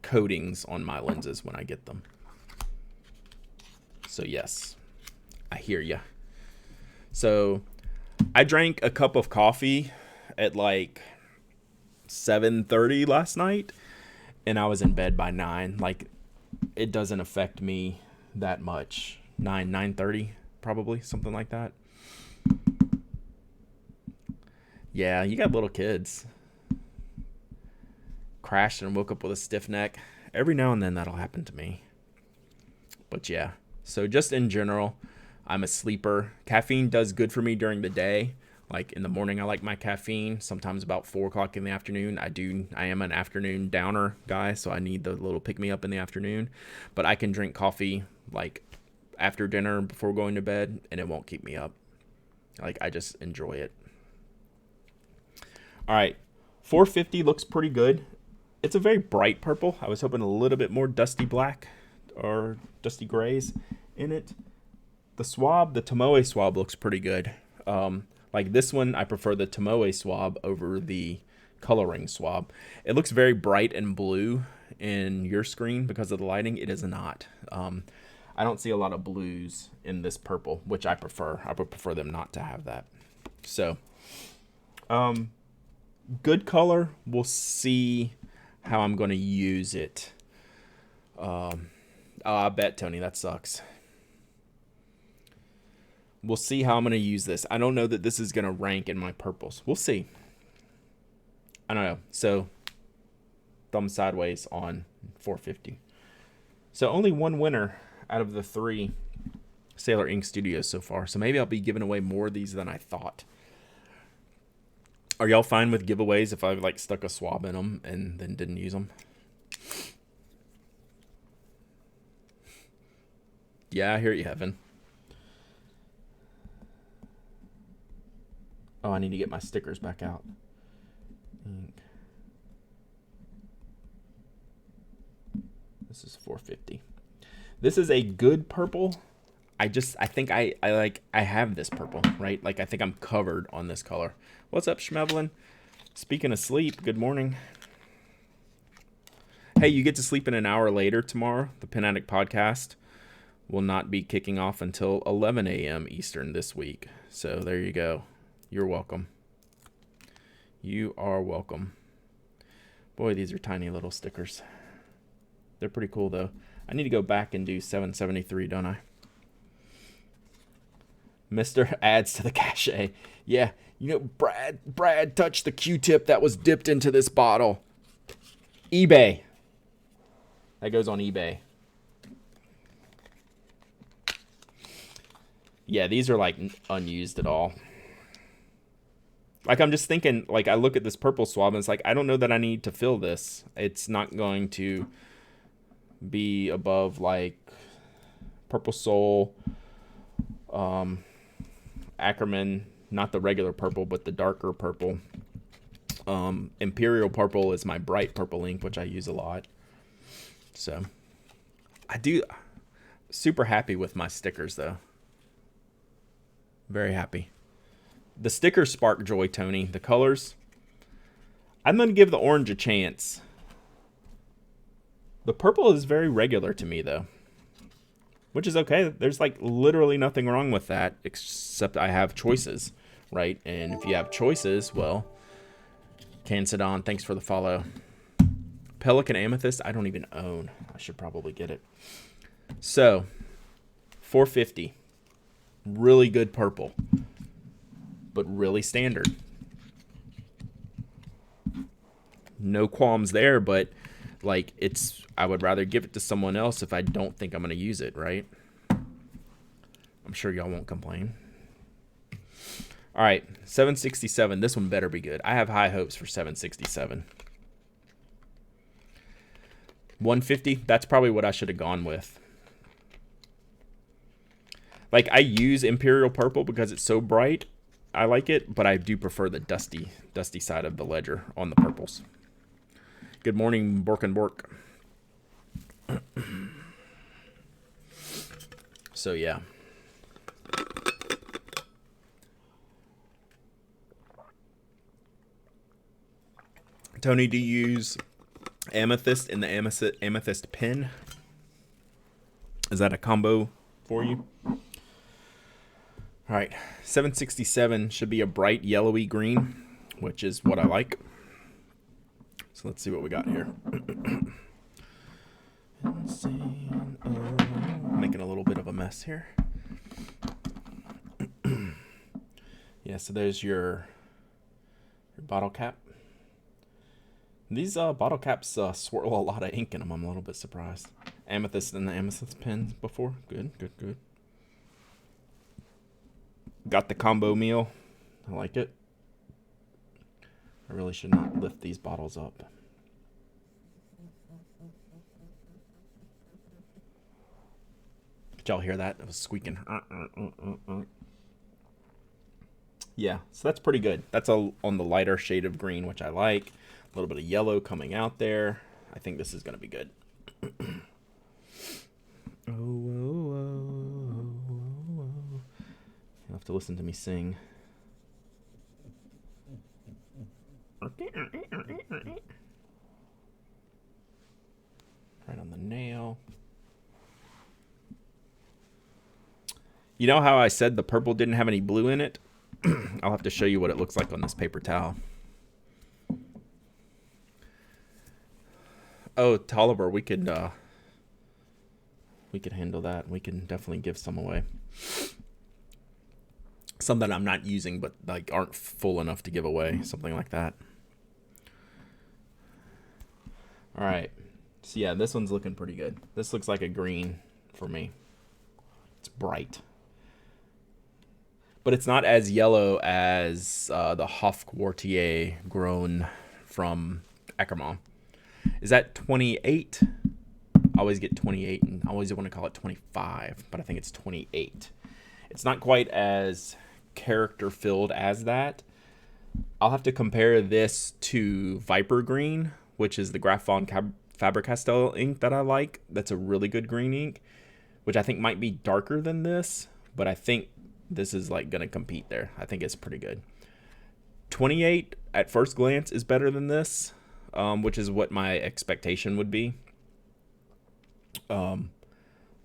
coatings on my lenses when I get them. So yes, I hear ya. So I drank a cup of coffee at like 7:30 last night, and I was in bed by 9. Like, it doesn't affect me that much. 9:30 probably, something like that. Yeah, you got little kids. Crashed and woke up with a stiff neck. Every now and then that'll happen to me. But yeah, so just in general, I'm a sleeper. Caffeine does good for me during the day. Like in the morning, I like my caffeine. Sometimes about 4 o'clock in the afternoon. I am an afternoon downer guy, so I need the little pick me up in the afternoon. But I can drink coffee like after dinner before going to bed, and it won't keep me up. Like, I just enjoy it. All right, 450 looks pretty good. It's a very bright purple. I was hoping a little bit more dusty black or dusty grays in it. The Tomoe swab looks pretty good. Like this one, I prefer the Tomoe swab over the coloring swab. It looks very bright and blue in your screen because of the lighting. It is not. I don't see a lot of blues in this purple, which I prefer. I would prefer them not to have that. So, good color. We'll see how I'm going to use it. I bet, Tony, that sucks. We'll see how I'm going to use this. I don't know that this is going to rank in my purples. We'll see. I don't know. So, thumb sideways on 450. So, only one winner out of the 3 Seiler Ink Studios so far. So, maybe I'll be giving away more of these than I thought. Are y'all fine with giveaways if I've like stuck a swab in them and then didn't use them? Yeah, I hear you, Heaven. Oh, I need to get my stickers back out. Ink. This is 450. This is a good purple. I think I have this purple, right? Like, I think I'm covered on this color. What's up, Schmevelin? Speaking of sleep, good morning. Hey, you get to sleep in an hour later tomorrow. The Pen Addict podcast will not be kicking off until 11 a.m. Eastern this week. So there you go. You're welcome. You are welcome. Boy, these are tiny little stickers. They're pretty cool, though. I need to go back and do 773, don't I? Mr. adds to the cachet. Yeah, Brad touched the Q-tip that was dipped into this bottle. eBay. That goes on eBay. Yeah, these are like unused at all. Like, I'm just thinking, like, I look at this purple swab and it's like, I don't know that I need to fill this. It's not going to be above like Purple Soul, Ackerman, not the regular purple, but the darker purple. Imperial Purple is my bright purple ink, which I use a lot. So, super happy with my stickers, though. Very happy. The stickers spark joy, Tony. The colors, I'm going to give the orange a chance. The purple is very regular to me, though, which is okay. There's like literally nothing wrong with that, except I have choices, right? And if you have choices, well, Cansadon, thanks for the follow. Pelican Amethyst, I don't even own. I should probably get it. So, 450. Really good purple, but really standard. No qualms there, but like I would rather give it to someone else if I don't think I'm going to use it, right? I'm sure y'all won't complain. All right, 767. This one better be good. I have high hopes for 767. 150, that's probably what I should have gone with. Like, I use Imperial Purple because it's so bright. I like it, but I do prefer the dusty side of the ledger on the purples. Good morning, Bork and Bork. So, yeah. Tony, do you use amethyst in the amethyst pen? Is that a combo for you? All right, 767 should be a bright yellowy green, which is what I like. So let's see what we got here. Making a little bit of a mess here. Yeah, so there's your bottle cap. These bottle caps swirl a lot of ink in them. I'm a little bit surprised. Amethyst and the amethyst pen before. Good. Got the combo meal. I like it. I really should not lift these bottles up. Did y'all hear that? It was squeaking. Yeah, so that's pretty good. That's on the lighter shade of green, which I like. A little bit of yellow coming out there. I think this is going to be good. You'll have to listen to me sing. Right on the nail. You know how I said the purple didn't have any blue in it? I'll have to show you what it looks like on this paper towel. Oh, Tolliver, we could handle that. We can definitely give some away. Some that I'm not using, but like aren't full enough to give away. Something like that. All right. So yeah, this one's looking pretty good. This looks like a green for me. It's bright. But it's not as yellow as the Hofquartier grown from Eckermann. Is that 28? I always get 28, and I always want to call it 25, but I think it's 28. It's not quite as character-filled as that. I'll have to compare this to Viper Green, which is the Graphon FaberCastell ink that I like. That's a really good green ink, which I think might be darker than this, but I think this is like going to compete there. I think it's pretty good. 28 at first glance is better than this, which is what my expectation would be. But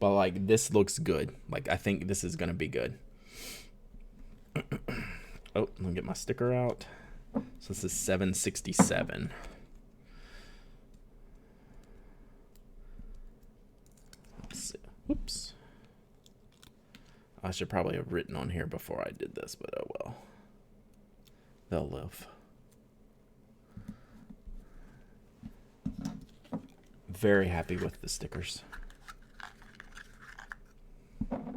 like this looks good. Like I think this is going to be good. Oh, let me get my sticker out. So this is 767. Let's see. Whoops. I should probably have written on here before I did this, but oh well. They'll live. Very happy with the stickers. All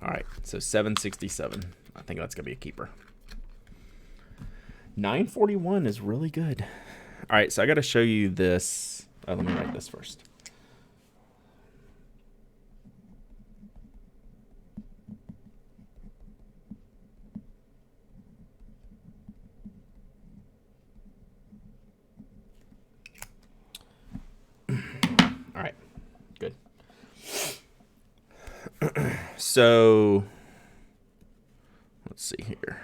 right, so 767. I think that's going to be a keeper. 941 is really good. All right, so I got to show you this. Let me write this first. All right, good. So let's see here.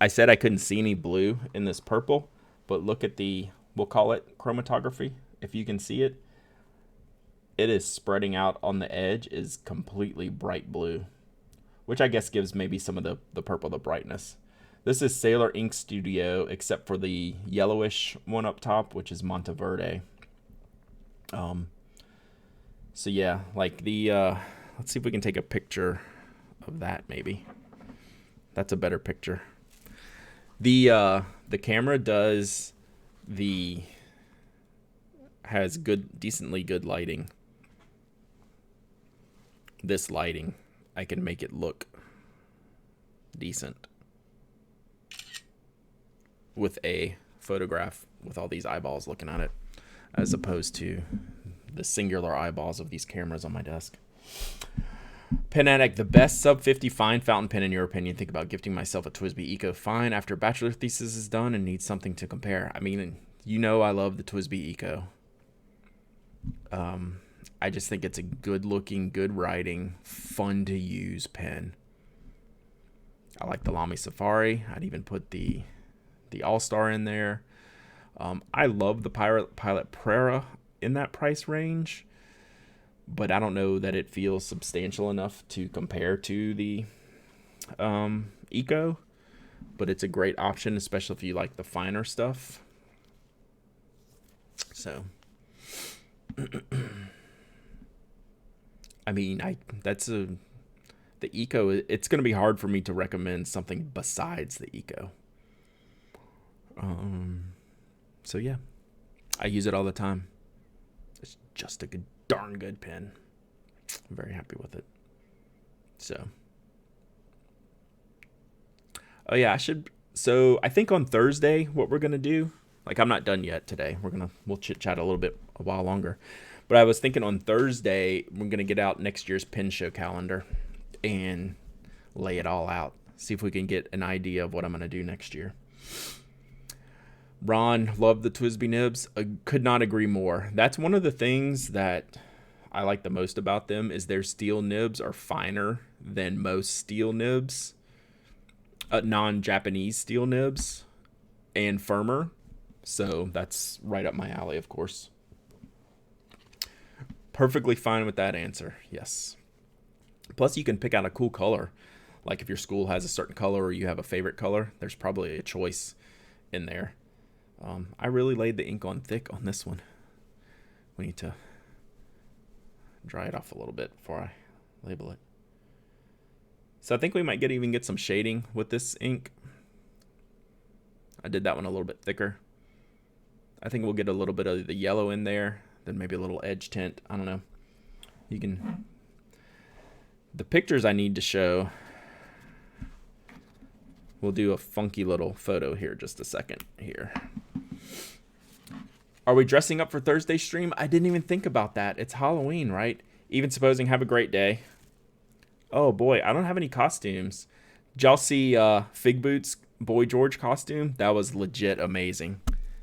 I said I couldn't see any blue in this purple, but look at the we'll call it chromatography. If you can see it, it is spreading out on the edge is completely bright blue, which I guess gives maybe some of the purple the brightness. This is Seiler Ink Studio, except for the yellowish one up top, which is Monteverde. So yeah, like the, let's see if we can take a picture of that maybe. That's a better picture. The camera has decently good lighting. This lighting, I can make it look decent with a photograph with all these eyeballs looking at it, as opposed to the singular eyeballs of these cameras on my desk. Pen Addict, the best sub 50 fine fountain pen in your opinion. Think about gifting myself a TWSBI Eco Fine after bachelor thesis is done and need something to compare. I mean, you know I love the TWSBI Eco. I just think it's a good looking, good writing, fun to use pen. I like the Lamy Safari. I'd even put the All-Star in there. I love the Pilot Prera in that price range, but I don't know that it feels substantial enough to compare to the Eco, but it's a great option, especially if you like the finer stuff. So I mean, the Eco, it's going to be hard for me to recommend something besides the Eco. So yeah, I use it all the time. It's just a darn good pen. I'm very happy with it. So, oh yeah, so I think on Thursday, what we're going to do, like I'm not done yet today. We'll chit chat a little bit a while longer. But I was thinking on Thursday, we're going to get out next year's pen show calendar and lay it all out. See if we can get an idea of what I'm going to do next year. Ron, loved the TWSBI nibs. Could not agree more. That's one of the things that I like the most about them is their steel nibs are finer than most steel nibs, non-Japanese steel nibs, and firmer. So that's right up my alley, of course. Perfectly fine with that answer. Yes. Plus, you can pick out a cool color. Like if your school has a certain color or you have a favorite color, there's probably a choice in there. I really laid the ink on thick on this one. We need to dry it off a little bit before I label it. So I think we might even get some shading with this ink. I did that one a little bit thicker. I think we'll get a little bit of the yellow in there, then maybe a little edge tint. I don't know. The pictures I need to show, we'll do a funky little photo here just a second here. Are we dressing up for Thursday's stream? I didn't even think about that. It's Halloween, right? Even supposing have a great day. Oh boy, I don't have any costumes. Did y'all see Fig Boots' Boy George costume? That was legit amazing.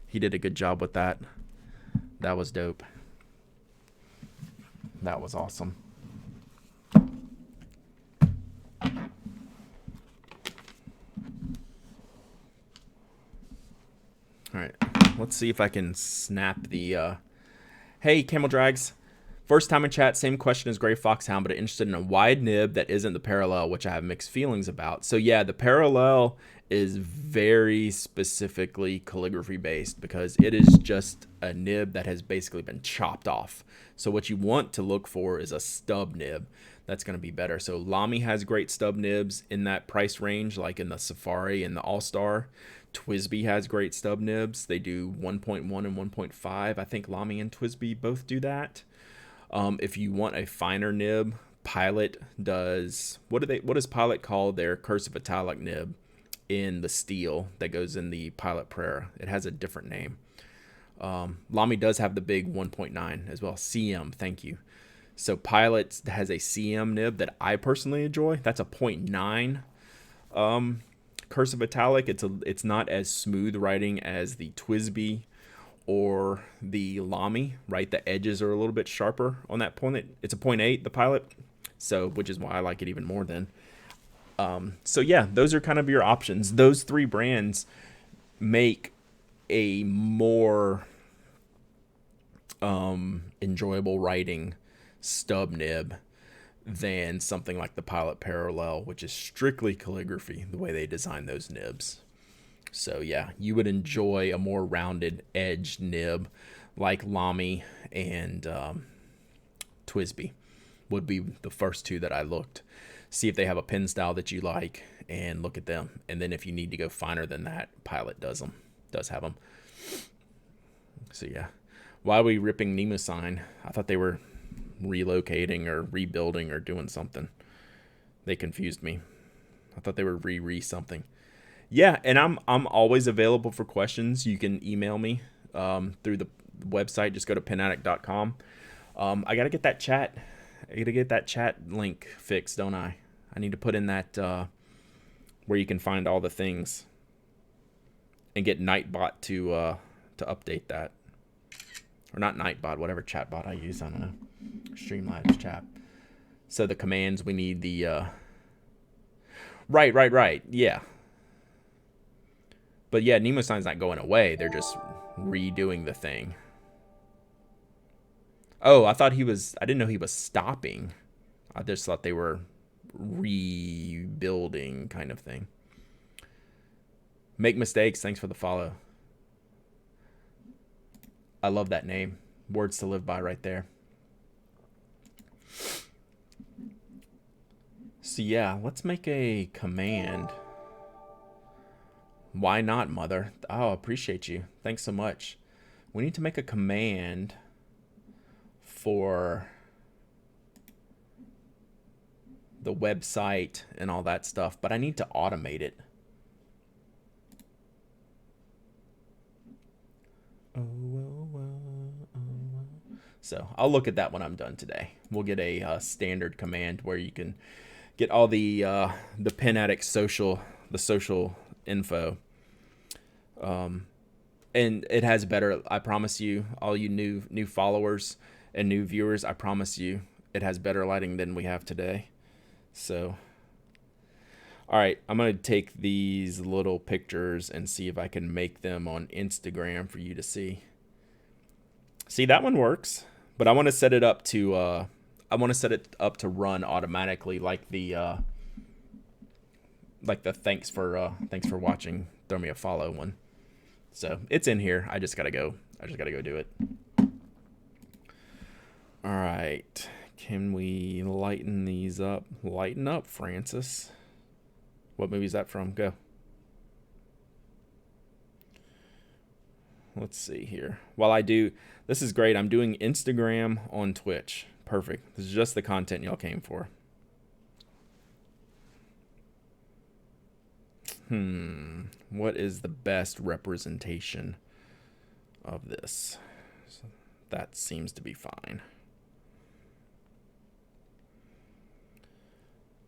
He did a good job with that. That was dope. That was awesome. All right, let's see if I can snap the, hey, Camel Drags. First time in chat, same question as Gray Foxhound, but interested in a wide nib that isn't the parallel, which I have mixed feelings about. So yeah, the parallel is very specifically calligraphy based because it is just a nib that has basically been chopped off. So what you want to look for is a stub nib. That's going to be better. So Lamy has great stub nibs in that price range, like in the Safari and the All-Star. TWSBI has great stub nibs. They do 1.1 and 1.5. I think Lamy and TWSBI both do that. If you want a finer nib, Pilot does, what does Pilot call their cursive italic nib in the steel that goes in the Pilot Prera? It has a different name. Lamy does have the big 1.9 as well. CM, thank you. So Pilot has a CM nib that I personally enjoy. That's a 0.9 cursive italic. It's not as smooth writing as the TWSBI or the Lamy, right? The edges are a little bit sharper on that point. It's a 0.8, the Pilot, so which is why I like it even more then. So yeah, those are kind of your options. Those three brands make a more enjoyable writing stub nib than something like the Pilot Parallel, which is strictly calligraphy, the way they design those nibs. So yeah, you would enjoy a more rounded edged nib like Lamy and Twisby would be the first two that I looked. See if they have a pen style that you like and look at them. And then if you need to go finer than that, Pilot does have them. So yeah. Why are we ripping Nemo sign? I thought they were relocating or rebuilding or doing something. They confused me. I thought they were something. Yeah, and I'm always available for questions. You can email me through the website. Just go to penaddict.com. I gotta get that chat. I gotta get that chat link fixed, don't I? I need to put in that where you can find all the things and get Nightbot to update that. Or not Nightbot, whatever chatbot I use. I don't know. Streamlabs chat. So the commands, we need the... Right. Yeah. But yeah, Nemo sign's not going away. They're just redoing the thing. Oh, I didn't know he was stopping. I just thought they were rebuilding kind of thing. Make mistakes. Thanks for the follow. I love that name. Words to live by right there. So yeah, let's make a command. Why not, mother? Oh, appreciate you. Thanks so much. We need to make a command for the website and all that stuff, but I need to automate it. So I'll look at that when I'm done today. We'll get a standard command where you can get all the Pen Addict social info. And it has better, I promise you, all you new followers and new viewers, I promise you, it has better lighting than we have today. So, all right, I'm going to take these little pictures and see if I can make them on Instagram for you to see. See, that one works, but I want to set it up to run automatically like the thanks for watching, throw me a follow one. So it's in here. I just gotta go do it. All right, can we lighten these up? Lighten up, Francis. What movie is that from? Go. Let's see here. While I do, this is great. I'm doing Instagram on Twitch. Perfect. This is just the content y'all came for. What is the best representation of this? So that seems to be fine.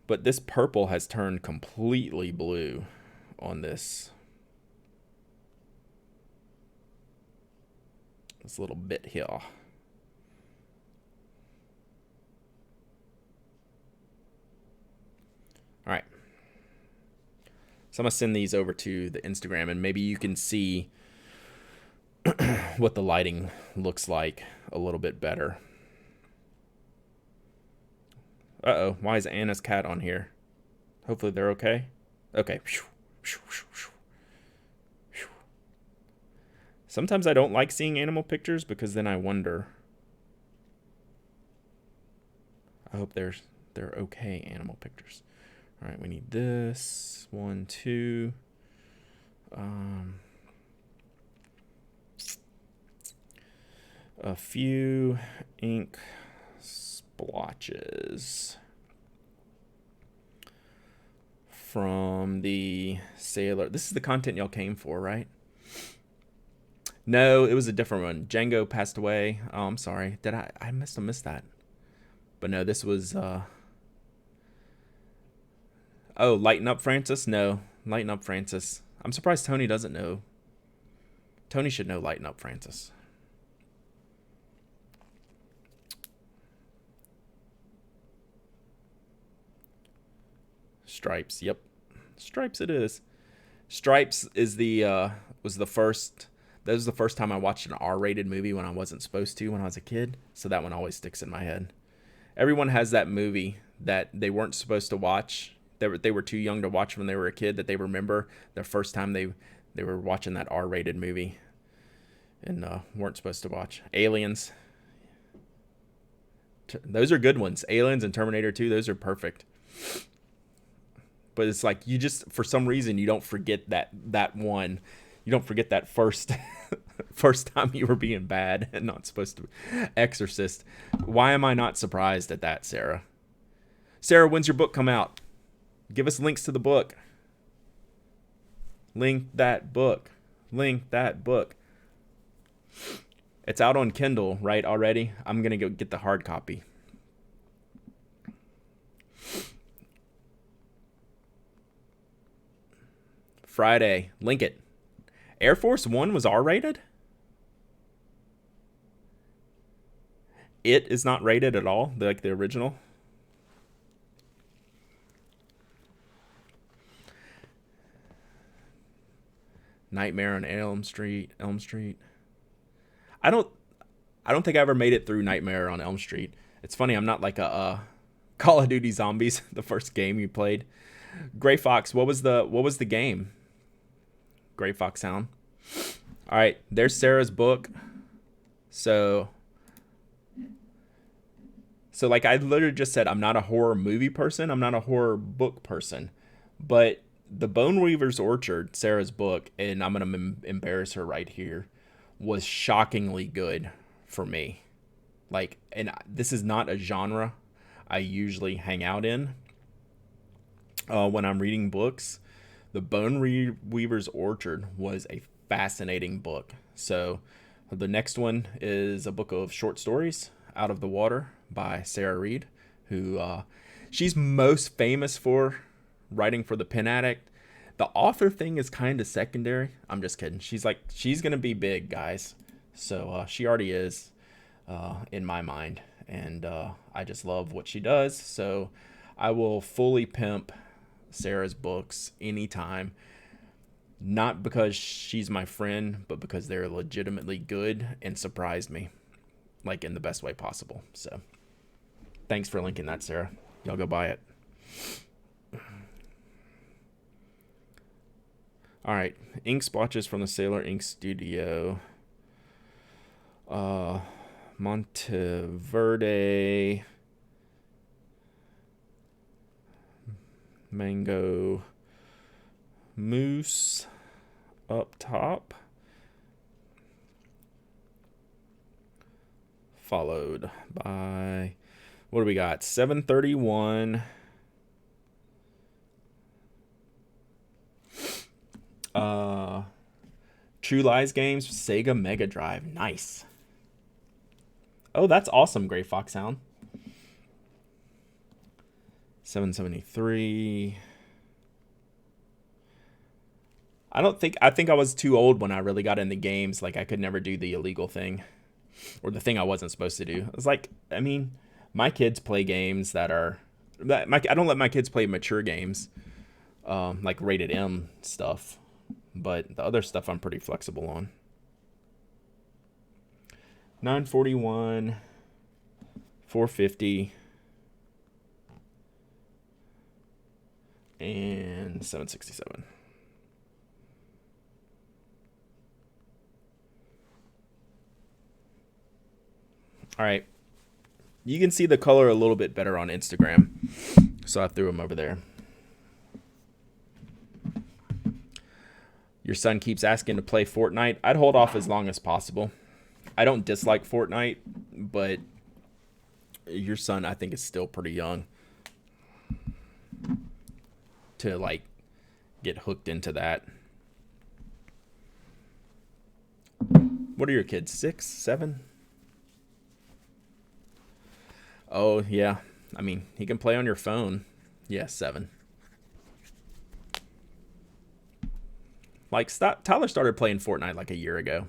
But this purple has turned completely blue on this little bit here. All right. So I'm going to send these over to the Instagram, and maybe you can see what the lighting looks like a little bit better. Uh-oh, why is Anna's cat on here? Hopefully they're okay. Okay. Sometimes I don't like seeing animal pictures because then I wonder. I hope they're okay, animal pictures. All right, we need this. 1, 2. A few ink splotches from the Seiler. This is the content y'all came for, right? No, it was a different one. Django passed away. Oh, I'm sorry. I must have missed that. But no, this was oh, Lighten Up, Francis? No, Lighten Up, Francis. I'm surprised Tony doesn't know. Tony should know Lighten Up, Francis. Stripes, yep. Stripes it is. Stripes is was the first. That was the first time I watched an R-rated movie when I wasn't supposed to when I was a kid. So that one always sticks in my head. Everyone has that movie that they weren't supposed to watch. They were too young to watch when they were a kid, that they remember the first time they were watching that R-rated movie and weren't supposed to watch. Aliens. Those are good ones. Aliens and Terminator 2, those are perfect. But it's like you just, for some reason, you don't forget that one. You don't forget that first time you were being bad and not supposed to. Exorcist. Why am I not surprised at that, Sarah? Sarah, when's your book come out? Give us links to the book. Link that book. Link that book. It's out on Kindle, right, already? I'm going to go get the hard copy. Friday. Link it. Air Force One was R-rated? It is not rated at all, like the original. Nightmare on Elm Street. I don't think I ever made it through Nightmare on Elm Street. It's funny, I'm not like a Call of Duty Zombies, the first game you played. Gray Fox, what was the game? Gray Fox Sound. All right, there's Sarah's book. So like I literally just said, I'm not a horror movie person. I'm not a horror book person. But The Bone Weaver's Orchard, Sarah's book, and I'm going to embarrass her right here, was shockingly good for me. Like, and this is not a genre I usually hang out in when I'm reading books. The Bone Weaver's Orchard was a fascinating book. So the next one is a book of short stories, Out of the Water, by Sarah Reed, who she's most famous for writing for the Pen Addict. The author thing is kind of secondary. I'm just kidding. She's going to be big, guys. So she already is in my mind. And I just love what she does. So I will fully pimp Sarah's books anytime. Not because she's my friend, but because they're legitimately good and surprised me, like in the best way possible. So thanks for linking that, Sarah. Y'all go buy it. All right, ink splotches from the Seiler Ink Studio. Monteverde. Mango mousse up top. Followed by, what do we got? 731. True Lies games, Sega Mega Drive. Nice. Oh, that's awesome, Gray Fox Sound. 773. I think I was too old when I really got into games. Like, I could never do the illegal thing, or the thing I wasn't supposed to do. It's like, I mean, my kids play games I don't let my kids play mature games, like rated M stuff. But the other stuff I'm pretty flexible on. 941, 450, and 767. All right. You can see the color a little bit better on Instagram. So I threw them over there. Your son keeps asking to play Fortnite. I'd hold off as long as possible. I don't dislike Fortnite, but your son, I think, is still pretty young to, like, get hooked into that. What are your kids, 6, 7? Oh, yeah. I mean, he can play on your phone. Yeah, 7. Like, Tyler started playing Fortnite like a year ago.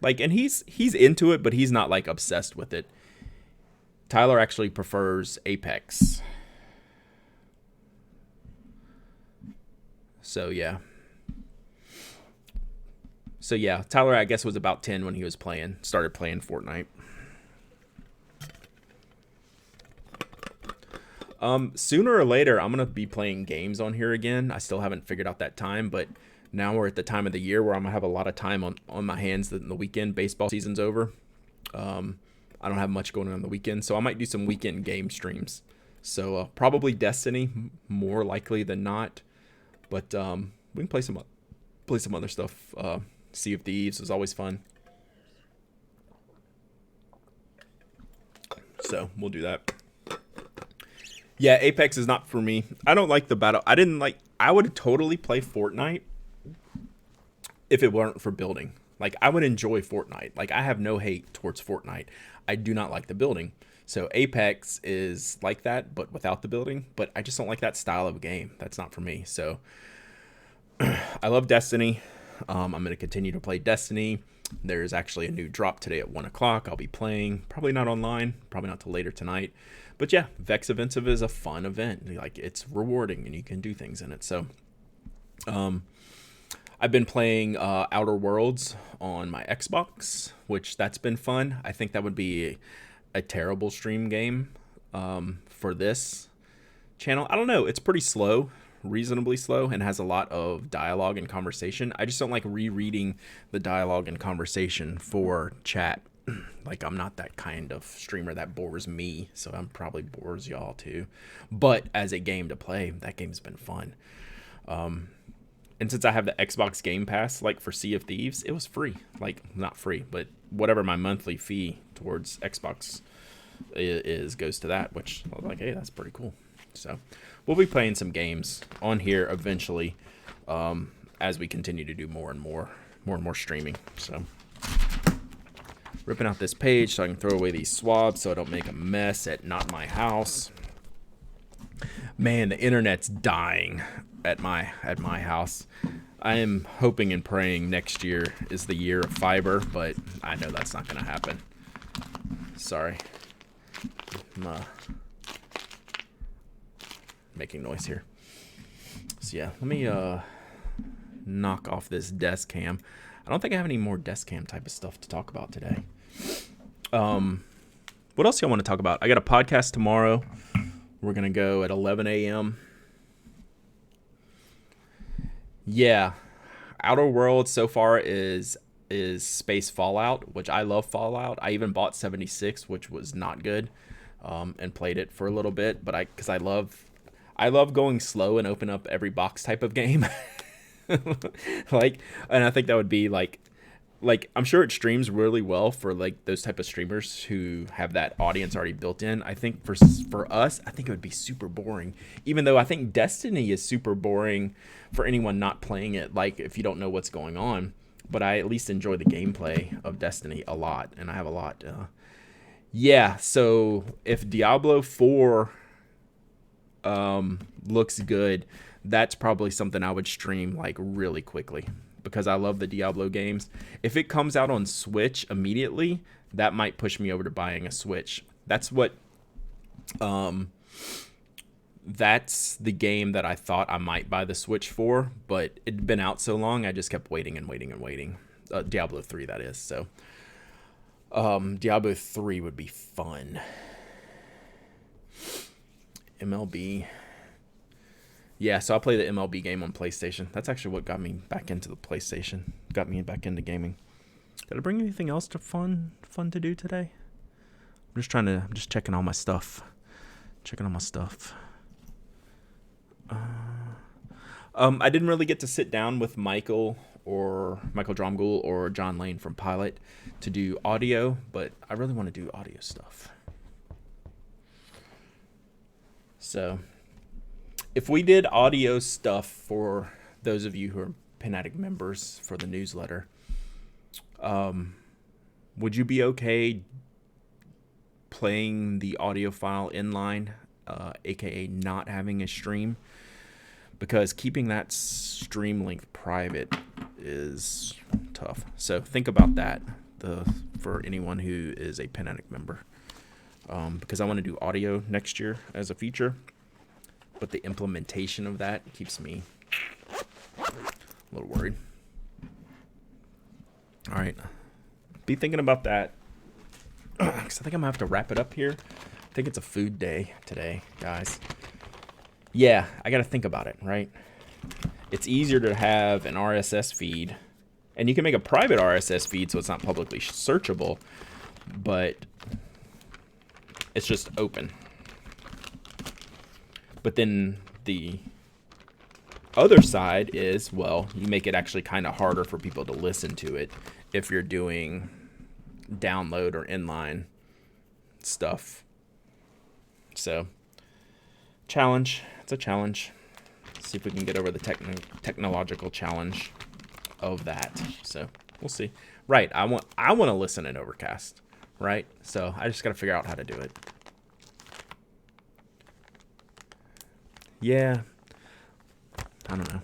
Like, and he's into it, but he's not, like, obsessed with it. Tyler actually prefers Apex. So, yeah. So yeah, Tyler, I guess, was about 10 when he was started playing Fortnite. Sooner or later, I'm gonna be playing games on here again. I still haven't figured out that time, but now we're at the time of the year where I'm gonna have a lot of time on my hands. In the weekend, baseball season's over. I don't have much going on the weekend, so I might do some weekend game streams. So probably Destiny, more likely than not. But we can play some other stuff. Sea of Thieves is always fun. So we'll do that. Yeah, Apex is not for me. I don't like the battle. I would totally play Fortnite if it weren't for building. Like, I would enjoy Fortnite. Like, I have no hate towards Fortnite. I do not like the building. So Apex is like that, but without the building. But I just don't like that style of game. That's not for me. So I love Destiny. I'm going to continue to play Destiny. There's actually a new drop today at 1 o'clock. I'll be playing. Probably not online. Probably not till later tonight. But yeah, Vex Offensive is a fun event. Like, it's rewarding and you can do things in it. So I've been playing Outer Worlds on my Xbox, which that's been fun. I think that would be a terrible stream game for this channel. I don't know. It's pretty slow, reasonably slow, and has a lot of dialogue and conversation. I just don't like rereading the dialogue and conversation for chat. Like, I'm not that kind of streamer. That bores me, so I'm probably bores y'all too. But as a game to play, that game's been fun. And since I have the Xbox Game Pass, like for Sea of Thieves, it was free. Like, not free, but whatever my monthly fee towards Xbox is goes to that, which I was like, hey, that's pretty cool. So we'll be playing some games on here eventually as we continue to do more and more streaming. So ripping out this page so I can throw away these swabs so I don't make a mess at Not My House. Man, the internet's dying at my house. I am hoping and praying next year is the year of fiber, but I know that's not going to happen. Sorry. I'm making noise here. So yeah, let me knock off this desk cam. I don't think I have any more desk cam type of stuff to talk about today. What else do y'all want to talk about? I got a podcast tomorrow. We're going to go at 11 a.m. Yeah. Outer Worlds so far is Space Fallout, which I love Fallout. I even bought 76, which was not good, and played it for a little bit. But because I love going slow and open up every box type of game. And I think that would be like I'm sure it streams really well for like those type of streamers who have that audience already built in. I think for us, I think it would be super boring. Even though I think Destiny is super boring for anyone not playing it, like if you don't know what's going on. But I at least enjoy the gameplay of Destiny a lot, and I have a lot. Yeah, so if Diablo 4 looks good, that's probably something I would stream like really quickly because I love the Diablo games. If it comes out on Switch immediately, that might push me over to buying a Switch. That's the game that I thought I might buy the Switch for, but it'd been out so long, I just kept waiting and waiting and waiting. Diablo 3, that is. So Diablo 3 would be fun. MLB. Yeah, so I play the MLB game on PlayStation. That's actually what got me back into the PlayStation. Got me back into gaming. Did I bring anything else to fun to do today? I'm just checking all my stuff. I didn't really get to sit down with Michael Dromgoole or John Lane from Pilot to do audio, but I really want to do audio stuff. So if we did audio stuff for those of you who are Pen Addict members for the newsletter, would you be okay playing the audio file inline, aka not having a stream? Because keeping that stream length private is tough. So think about that for anyone who is a Pen Addict member. Because I want to do audio next year as a feature. But the implementation of that keeps me a little worried. All right. Be thinking about that. Because I think I'm going to have to wrap it up here. I think it's a food day today, guys. Yeah, I got to think about it, right? It's easier to have an RSS feed. And you can make a private RSS feed so it's not publicly searchable. But it's just open. But then the other side is, well, you make it actually kind of harder for people to listen to it if you're doing download or inline stuff. So, challenge. It's a challenge. Let's see if we can get over the technological challenge of that. So, we'll see. Right, I want to listen in Overcast, right? So, I just got to figure out how to do it. Yeah. I don't know.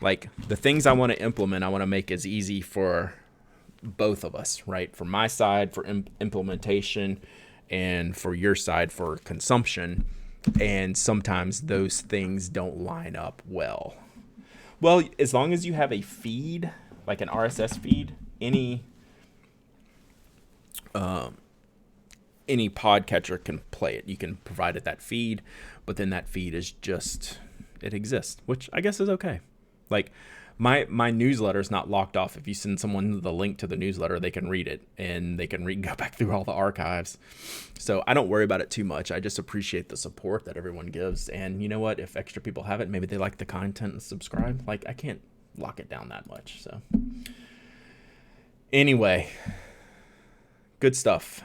Like, the things I want to implement, I want to make as easy for both of us, right? For my side, for implementation, and for your side, for consumption. And sometimes those things don't line up well. Well, as long as you have a feed, like an RSS feed, any podcatcher can play it. You can provide it that feed, but then that feed is just, it exists, which I guess is okay. Like, my newsletter is not locked off. If you send someone the link to the newsletter, they can read it, and they can go back through all the archives. So I don't worry about it too much. I just appreciate the support that everyone gives. And you know what? If extra people have it, maybe they like the content and subscribe. Like, I can't lock it down that much. So anyway, good stuff.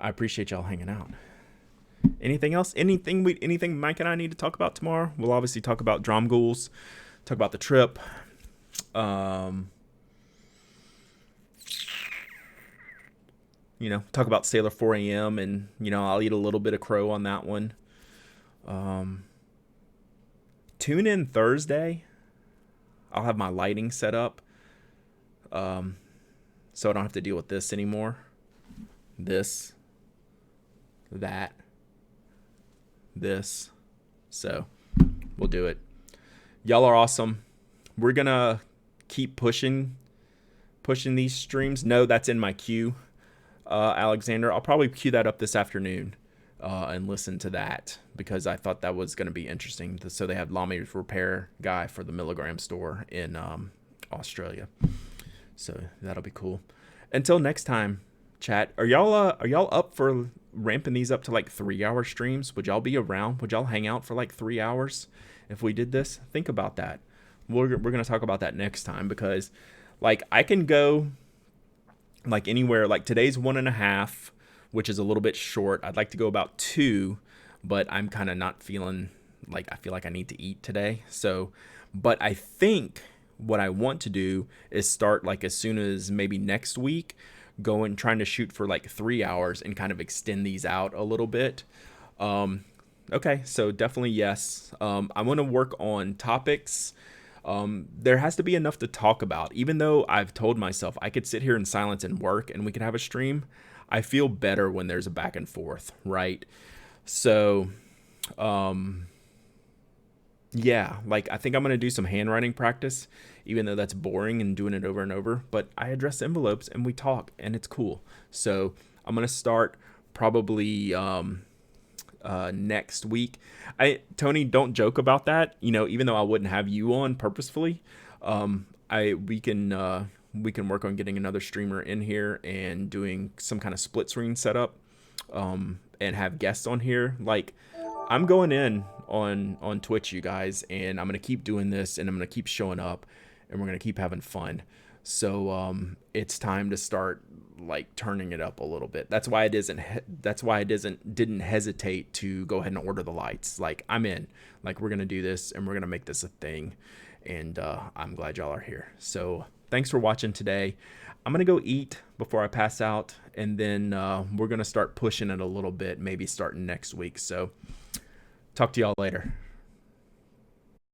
I appreciate y'all hanging out. Anything else? Anything Mike and I need to talk about tomorrow? We'll obviously talk about Drum Ghouls, talk about the trip. Talk about Seiler 4 a.m. and, I'll eat a little bit of crow on that one. Tune in Thursday. I'll have my lighting set up. So I don't have to deal with this anymore. This. That. This. So we'll do it. Y'all are awesome. We're gonna keep pushing these streams. No, that's in my queue, Alexander. I'll probably queue that up this afternoon and listen to that because I thought that was gonna be interesting. So they have Lamy Repair guy for the Milligram store in Australia. So that'll be cool. Until next time, chat. Are y'all up for ramping these up to like 3-hour streams? Would y'all be around? Would y'all hang out for like 3 hours if we did this? Think about that. We're gonna talk about that next time because, like, I can go like anywhere. Like today's 1.5, which is a little bit short. I'd like to go about 2, but I'm kind of not feeling like I feel like I need to eat today. So, but I think what I want to do is start like as soon as maybe next week. Trying to shoot for like 3 hours and kind of extend these out a little bit. Okay, so definitely yes. I want to work on topics. There has to be enough to talk about. Even though I've told myself I could sit here in silence and work and we could have a stream, I feel better when there's a back and forth, right? So, yeah, like I think I'm going to do some handwriting practice, even though that's boring and doing it over and over. But I address envelopes and we talk and it's cool. So I'm going to start probably next week. Tony, don't joke about that. Even though I wouldn't have you on purposefully, we can work on getting another streamer in here and doing some kind of split screen setup and have guests on here. Like, I'm going in on Twitch, you guys, and I'm going to keep doing this and I'm going to keep showing up and we're going to keep having fun. So it's time to start like turning it up a little bit. That's why I didn't hesitate to go ahead and order the lights. Like, I'm in. Like, we're going to do this and we're going to make this a thing. And I'm glad y'all are here. So thanks for watching today. I'm going to go eat before I pass out, and then we're going to start pushing it a little bit, maybe starting next week. So talk to y'all later.